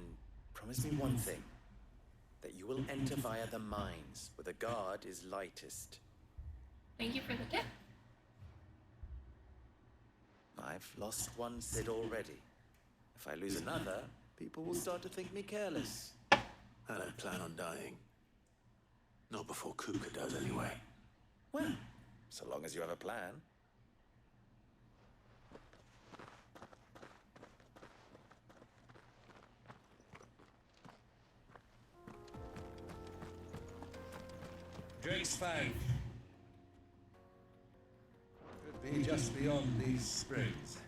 promise me one thing. That you will enter via the mines, where the guard is lightest. Thank you for the tip. I've lost one Cid already. If I lose another, people will start to think me careless. I don't plan on dying. Not before Kuka does, anyway. Well, so long as you have a plan. Drake's Fang. Could be just beyond these springs.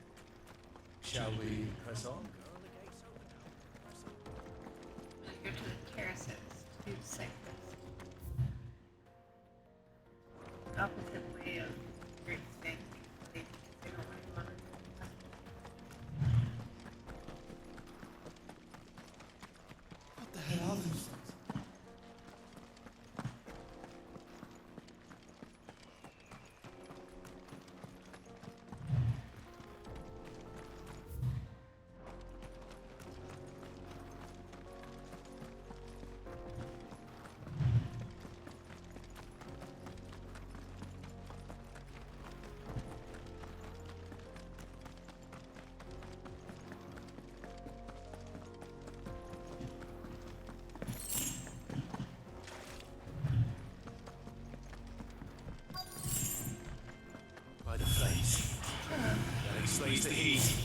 Shall we press on? Go to the terraces to do the cyclist. Opposite way of Drake's Fang. They don't really want to. What the hell are those things? By the flames. That explains the heat.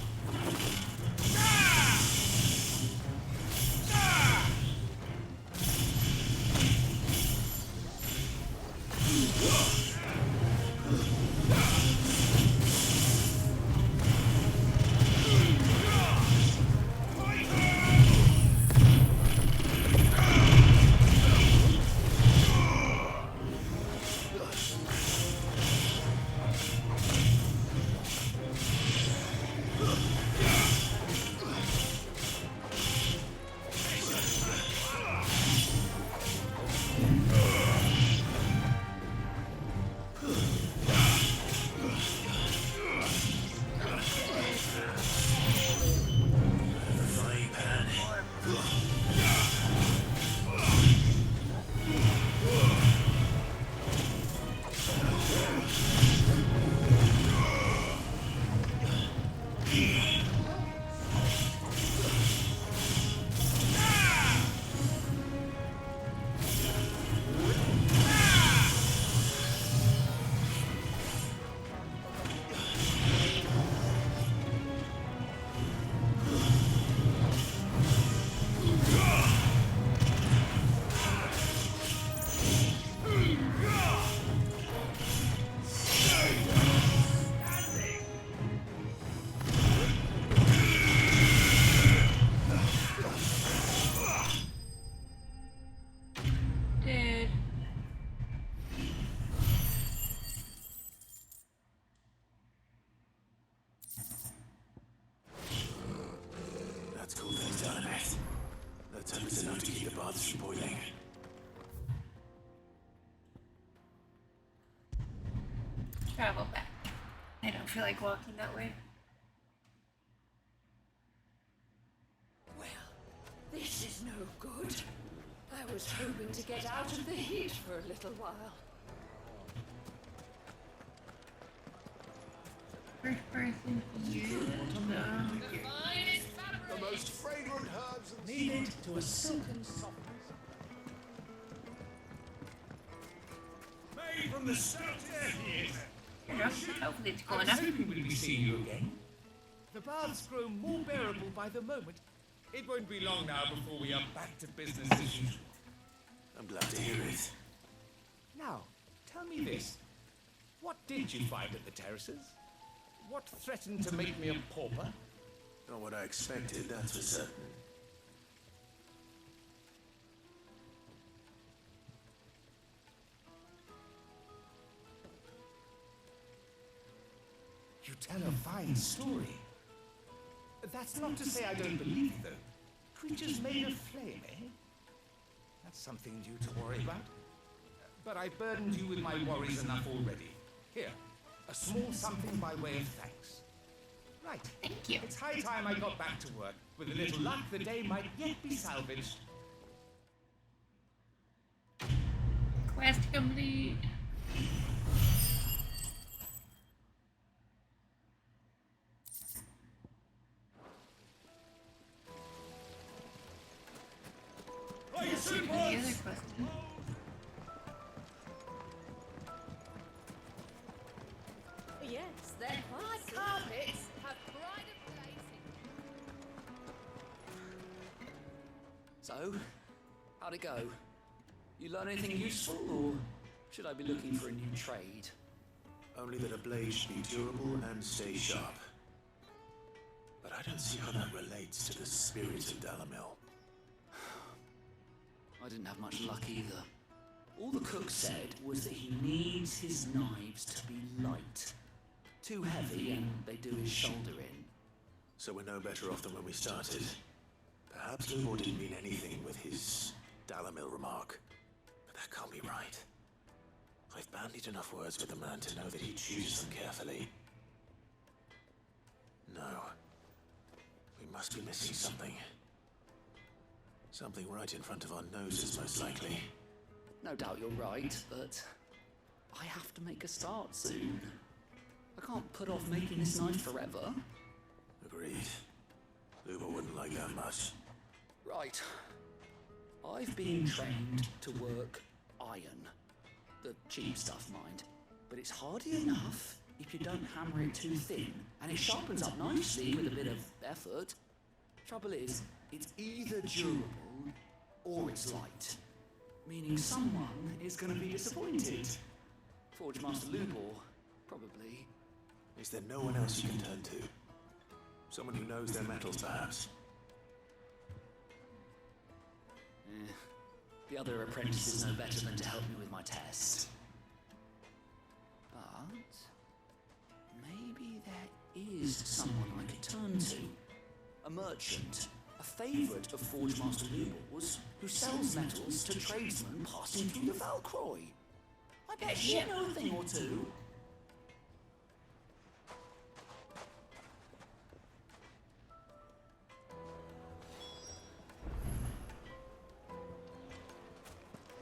Travel back. I don't feel like walking that way. Well, this is no good. I was hoping to get out of the heat for a little while. First person view. The most fragrant herbs needed to a silken softness. Made from the south. Hopefully it's I going was up. hoping we'd be seeing you again. The baths grow more bearable by the moment. It won't be long now before we are back to business as usual. I'm glad to hear it. Now, tell me this. What did you find at the terraces? What threatened to make me a pauper? Not what I expected, that's for certain. You tell a fine story. That's not to say I don't believe it, though. Creatures made of flame, eh? That's something due to worry about. But I burdened you with my worries enough already. Here, a small something by way of thanks. Right. Thank you. It's high time I got back to work. With a little luck, the day might yet be salvaged. Quest complete. The other question. Yes, they're quite carpets have pride of place. So, how'd it go? You learn anything useful, or should I be looking for a new trade? Only that a blade should be durable and stay sharp. But I don't see how that relates to the spirit of Dalamil. I didn't have much luck either. All the cook said was that he needs his knives to be light. Too heavy and they do his shoulder in. So we're no better off than when we started. Perhaps Lumor didn't mean anything with his Dalamil remark. But that can't be right. I've bandied enough words with the man to know that he chooses them carefully. No. We must be missing something. Something right in front of our noses, most likely. No doubt you're right, but I have to make a start soon. I can't put off making this knife forever. Agreed. Lumor wouldn't like that much. Right. I've been trained to work iron. The cheap stuff, mind. But it's hardy enough if you don't hammer it too thin, and it sharpens up nicely with a bit of effort. Trouble is, it's either durable or it's light. Meaning someone is going to be disappointed. Forge Master Lubor, probably. Is there no one else you can turn to? Someone who knows their metals, perhaps? The other apprentices know better than to help me with my test. But maybe there is someone I could turn to. A merchant, a favourite of Forge Master Lubor's, who sells metals to tradesmen passing through the Valcroy. I bet she knows a thing or two.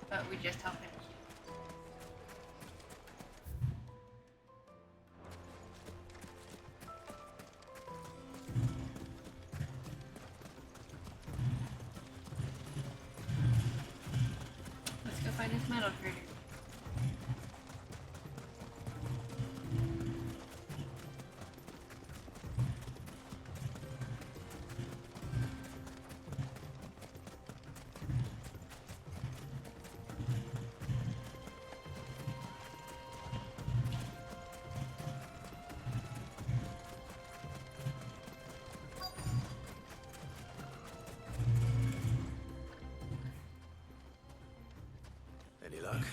But we just help him. Let's go find his metal critter. Any luck?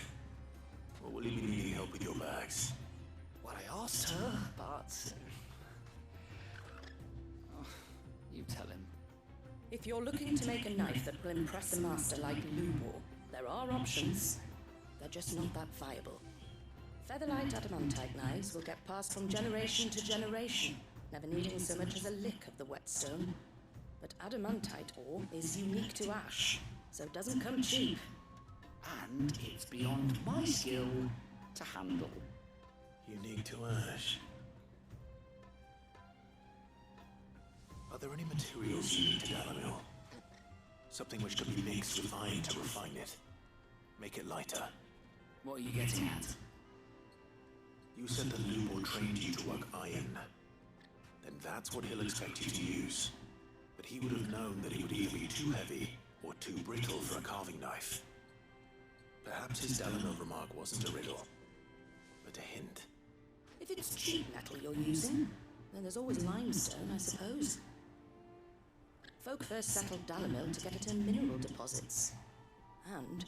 Or will you be needing help with your bags? Well, I asked her, but... Oh, you tell him. If you're looking to make a knife that will impress a master like Lubor, there are options. They're just not that viable. Featherlight adamantite knives will get passed from generation to generation, never needing so much as a lick of the whetstone. But adamantite ore is unique to ash, so it doesn't come cheap. And it's beyond my skill to handle. Unique to ash. Are there any materials unique to Dalamil? Something which can be mixed with iron to refine it. Make it lighter. What are you getting at? You said that Lubor trained you to work iron. Then that's what he'll expect you to use. But he would have known that it would either be too heavy or too brittle for a carving knife. Perhaps his Dalamil remark wasn't a riddle, but a hint. If it's cheap metal you're using, then there's always limestone, I suppose. Folk first settled Dalimil to get at her mineral deposits. And,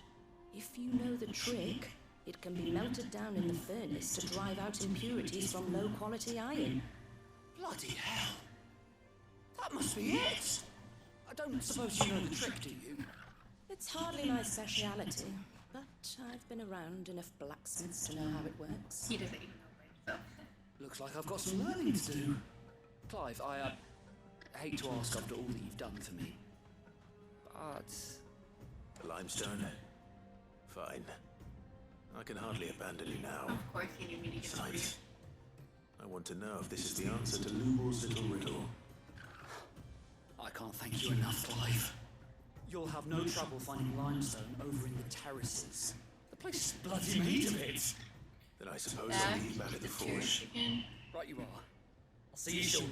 if you know the trick, it can be melted down in the furnace to drive out impurities from low-quality iron. Bloody hell! That must be it! I don't suppose you know the trick, do you? It's hardly my speciality, but I've been around enough blacksmiths to know how it works. He doesn't even know by himself. Looks like I've got some learning to do. Clive, I hate to ask after all that you've done for me, but... The limestone? Fine. I can hardly abandon you now. Of course you need me to get over you. Besides, I want to know if this is the answer to Lubor's little riddle. I can't thank you enough, Clive. You'll have no trouble finding limestone over in the terraces. The place is bloody made of it. Then I suppose I'll be back at the forge. Right you are. I'll see you shortly.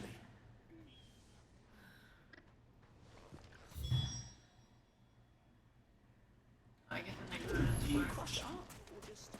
I guess I'm gonna go to the Crush up or just...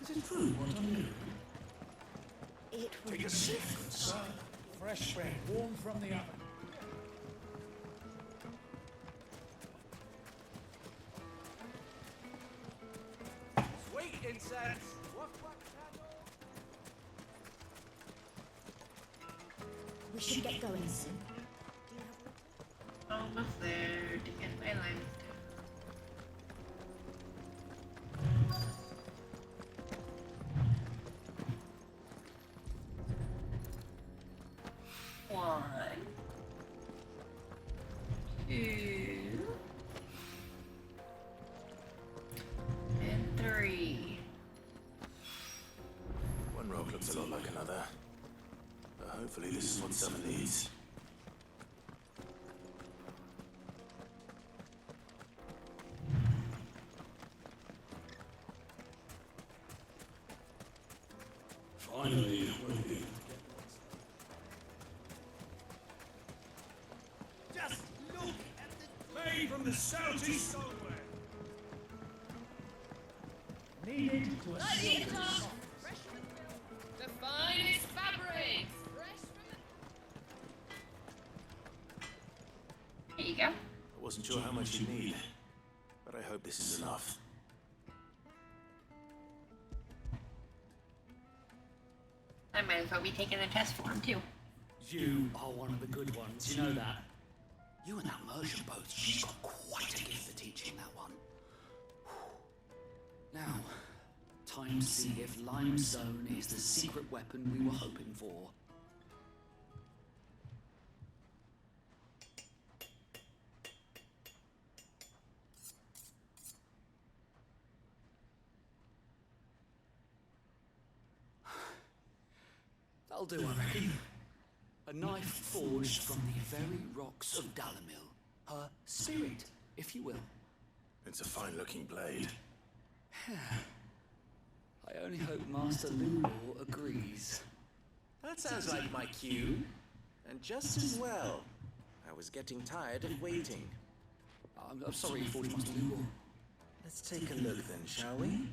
Is it true what I'm doing? It will Take a sip, good sir. Fresh bread, warm from the oven. Sweet incense! We should get going soon. almost there to get my limestone. One, two, and three. One rock looks a lot like another. But hopefully this is what Summer needs. Finally, we're here. Just look at the clay from the southeast somewhere. Needed to assume The finest fabric! There you go. I wasn't sure how much you'd need, but I hope this is enough. I might as well be taking the test for him too. You are one of the good ones, you know that? You and that Mercia both, she's got quite a gift for teaching, that one. Now, time to see if limestone is the secret weapon we were hoping for. That'll do, I reckon. A knife forged from the very rocks of Dalimil. Her spirit, if you will. It's a fine-looking blade. I only hope Master Lulor agrees. That sounds like my cue. And just as well. I was getting tired of waiting. I'm sorry, Forge Master Lulor. Let's take a look then, shall we?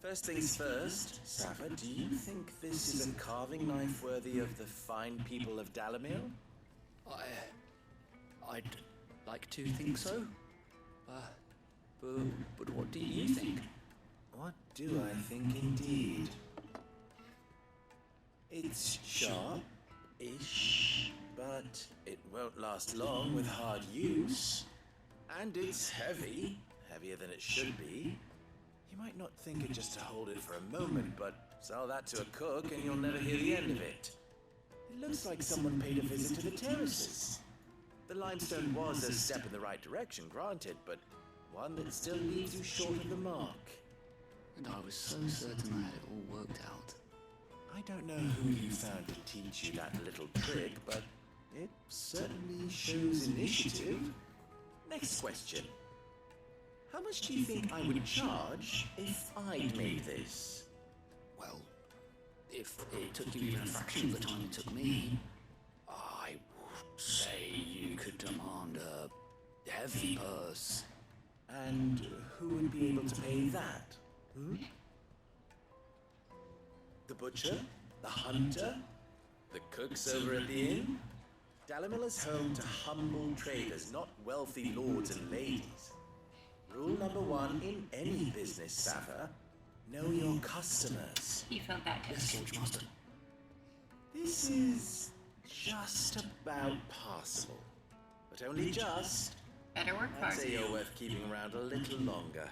First things first, Safa, do you think this is a carving knife worthy of the fine people of Dalimil? I'd like to think so. But what do you think? What do I think indeed? It's sharp-ish, but it won't last long with hard use. And it's heavy, heavier than it should be. You might not think it just to hold it for a moment, but sell that to a cook and you'll never hear the end of it. It looks like someone paid a visit to the terraces. The limestone was a step in the right direction, granted, but one that still leaves you short of the mark. And I was so certain I had it all worked out. I don't know who you found to teach you that little trick, but it certainly shows initiative. Next question. How much do you think I would charge if I'd made this? Well, if it took you even a fraction of the time it took me, I would say you could demand a heavy purse. And who would be able to pay that? The butcher? The hunter? The cooks over at the inn? Dalimil is home to humble traders, not wealthy lords and ladies. Rule number 1 in any business, Sava: know your customers. He felt that. Yes, Forge Master. This is just about passable, but only just. Better work I'd hard. say you're worth keeping around a little longer.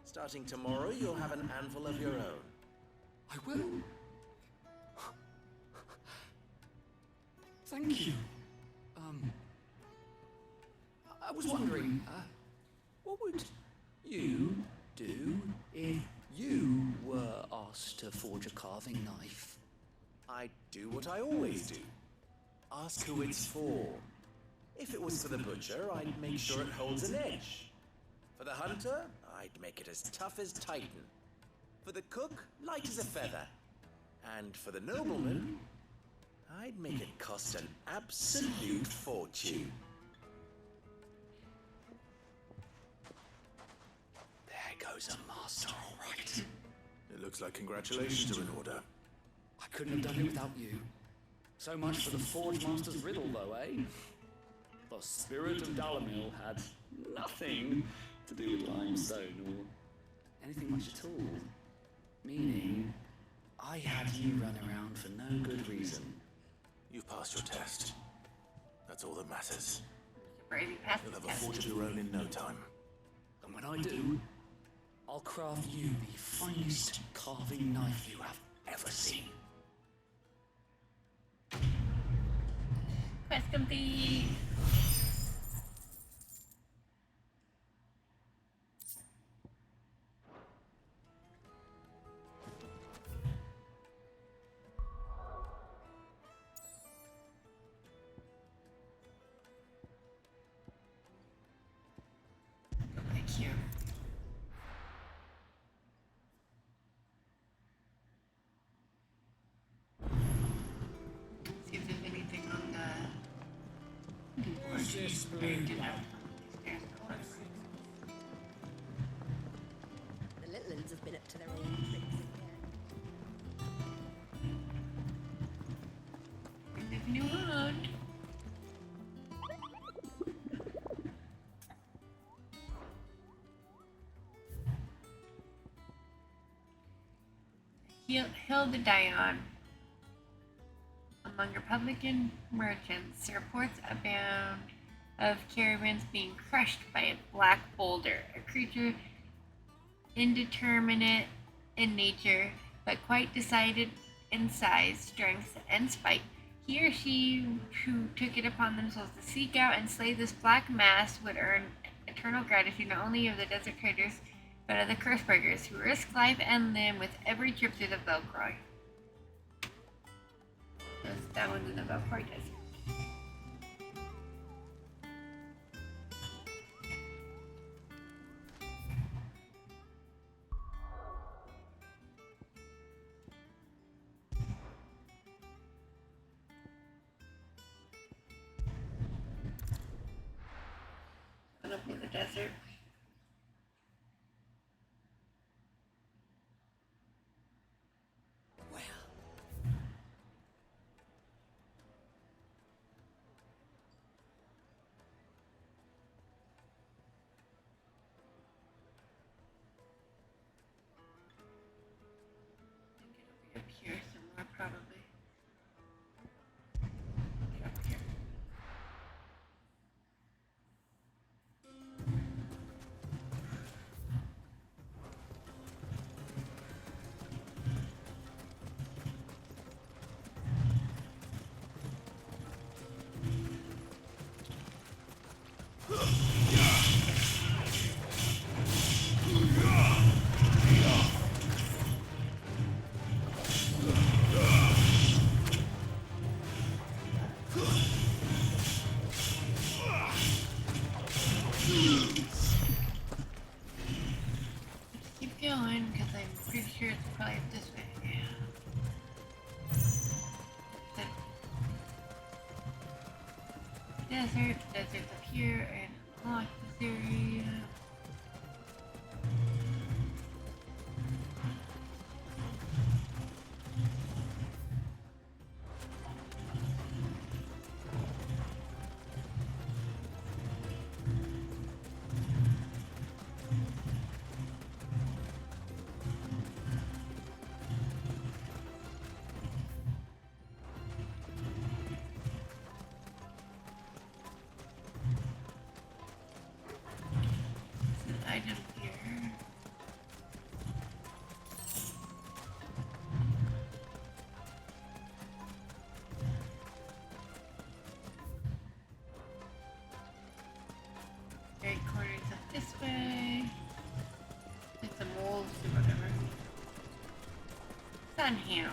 Starting tomorrow, you'll have an handful of your own. I will. Thank you. I was wondering, what would you do if you were asked to forge a carving knife? I'd do what I always do. Ask who it's for. If it was for the butcher, I'd make sure it holds an edge. For the hunter, I'd make it as tough as Titan. For the cook, light as a feather. And for the nobleman, I'd make it cost an absolute fortune. There goes a master, all right. It looks like congratulations are in order. I couldn't have done it without you. So much for the Forge Master's riddle, though, eh? The spirit of Dalimil had nothing to do with limestone or anything much at all. Meaning, I had you run around for no good reason. You've passed your test. That's all that matters. Brady passed You'll have the a test. forge of your own in no time. And when I do, I'll craft you the finest carving knife you have ever seen. Quest complete. Thank you. See if there's anything on the board. This I blade didn't know. light. The little ones have been up to their old tricks again. If you want. Hilda Dion. Among Republican merchants, reports abound of caravans being crushed by a black boulder, a creature indeterminate in nature, but quite decided in size, strength, and spite. He or she who took it upon themselves to seek out and slay this black mass would earn eternal gratitude not only of the desert traders, but of the Curseburgers, who risk life and limb with every trip through the Velcroy. That one's in the Velcroy desert. Up in the desert. Up here somewhere, probably. Up here. Keep going, because I'm pretty sure it's probably this way. Desert, desert's up here, and unlock this area. Item here. Right corners up this way. Get some wolves or whatever. Sunhound.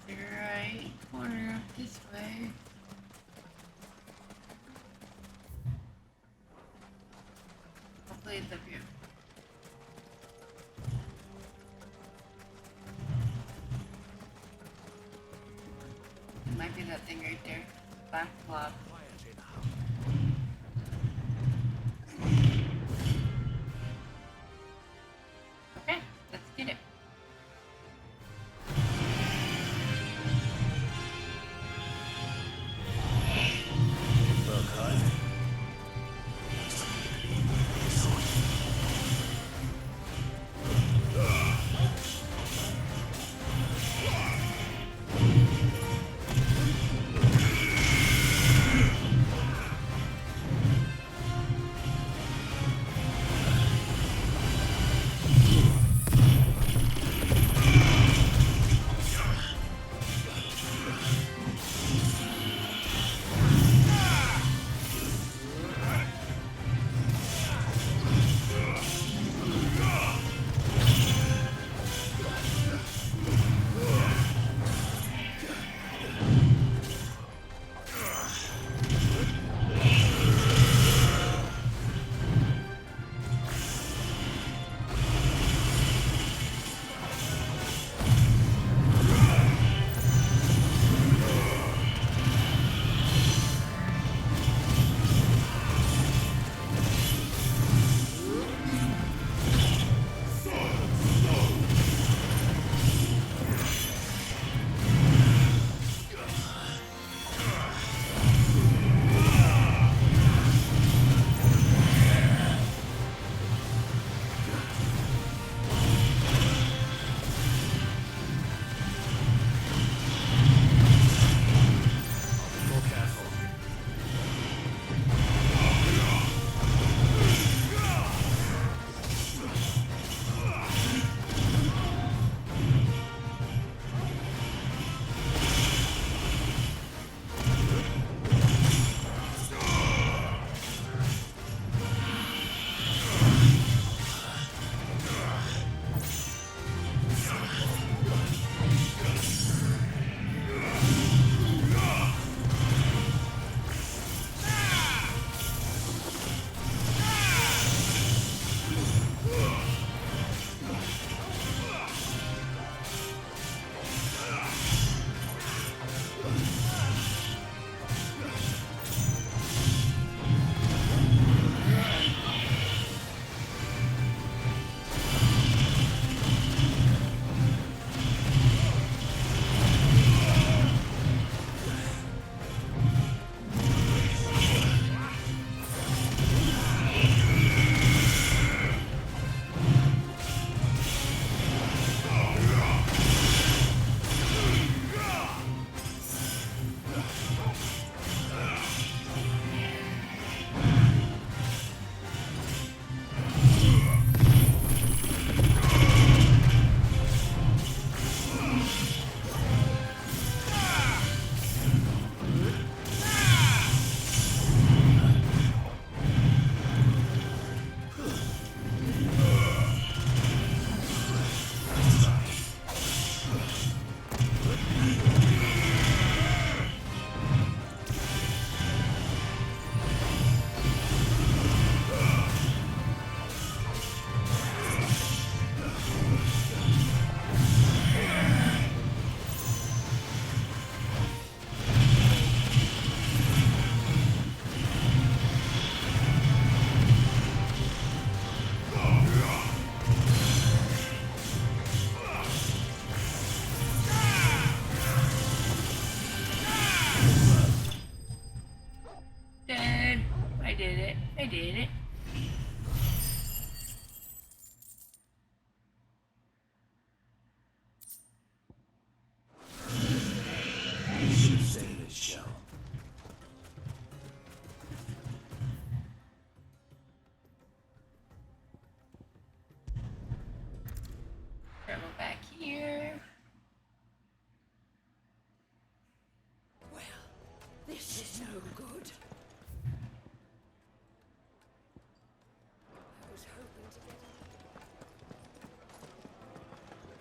Right corner up this way. Hopefully it's up here. It might be that thing right there. Black blob. Okay, let's get it.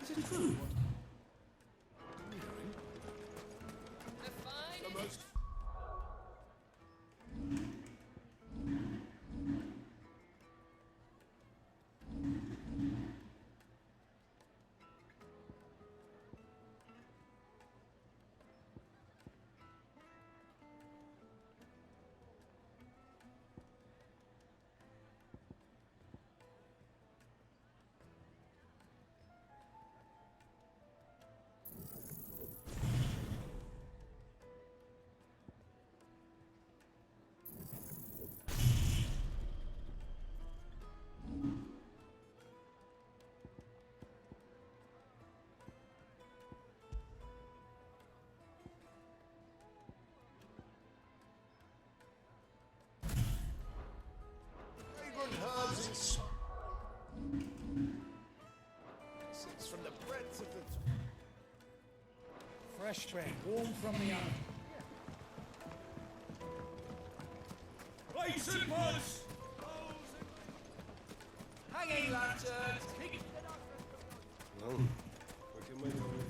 Is it true? The most fragrant herbs and it's from the breadth of the... Fresh bread, warm from the oven. Plates and pots! Hanging lanterns! Well, we can wait on it.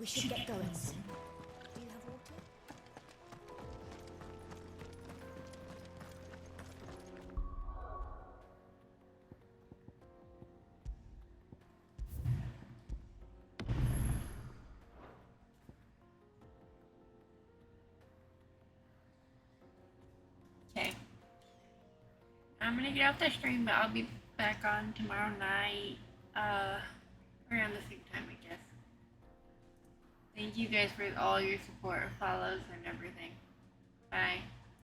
We should get going soon. Do you have water? Okay. I'm gonna get off the stream, but I'll be back on tomorrow night, around the same time, I guess. Thank you guys for all your support, follows, and everything. Bye.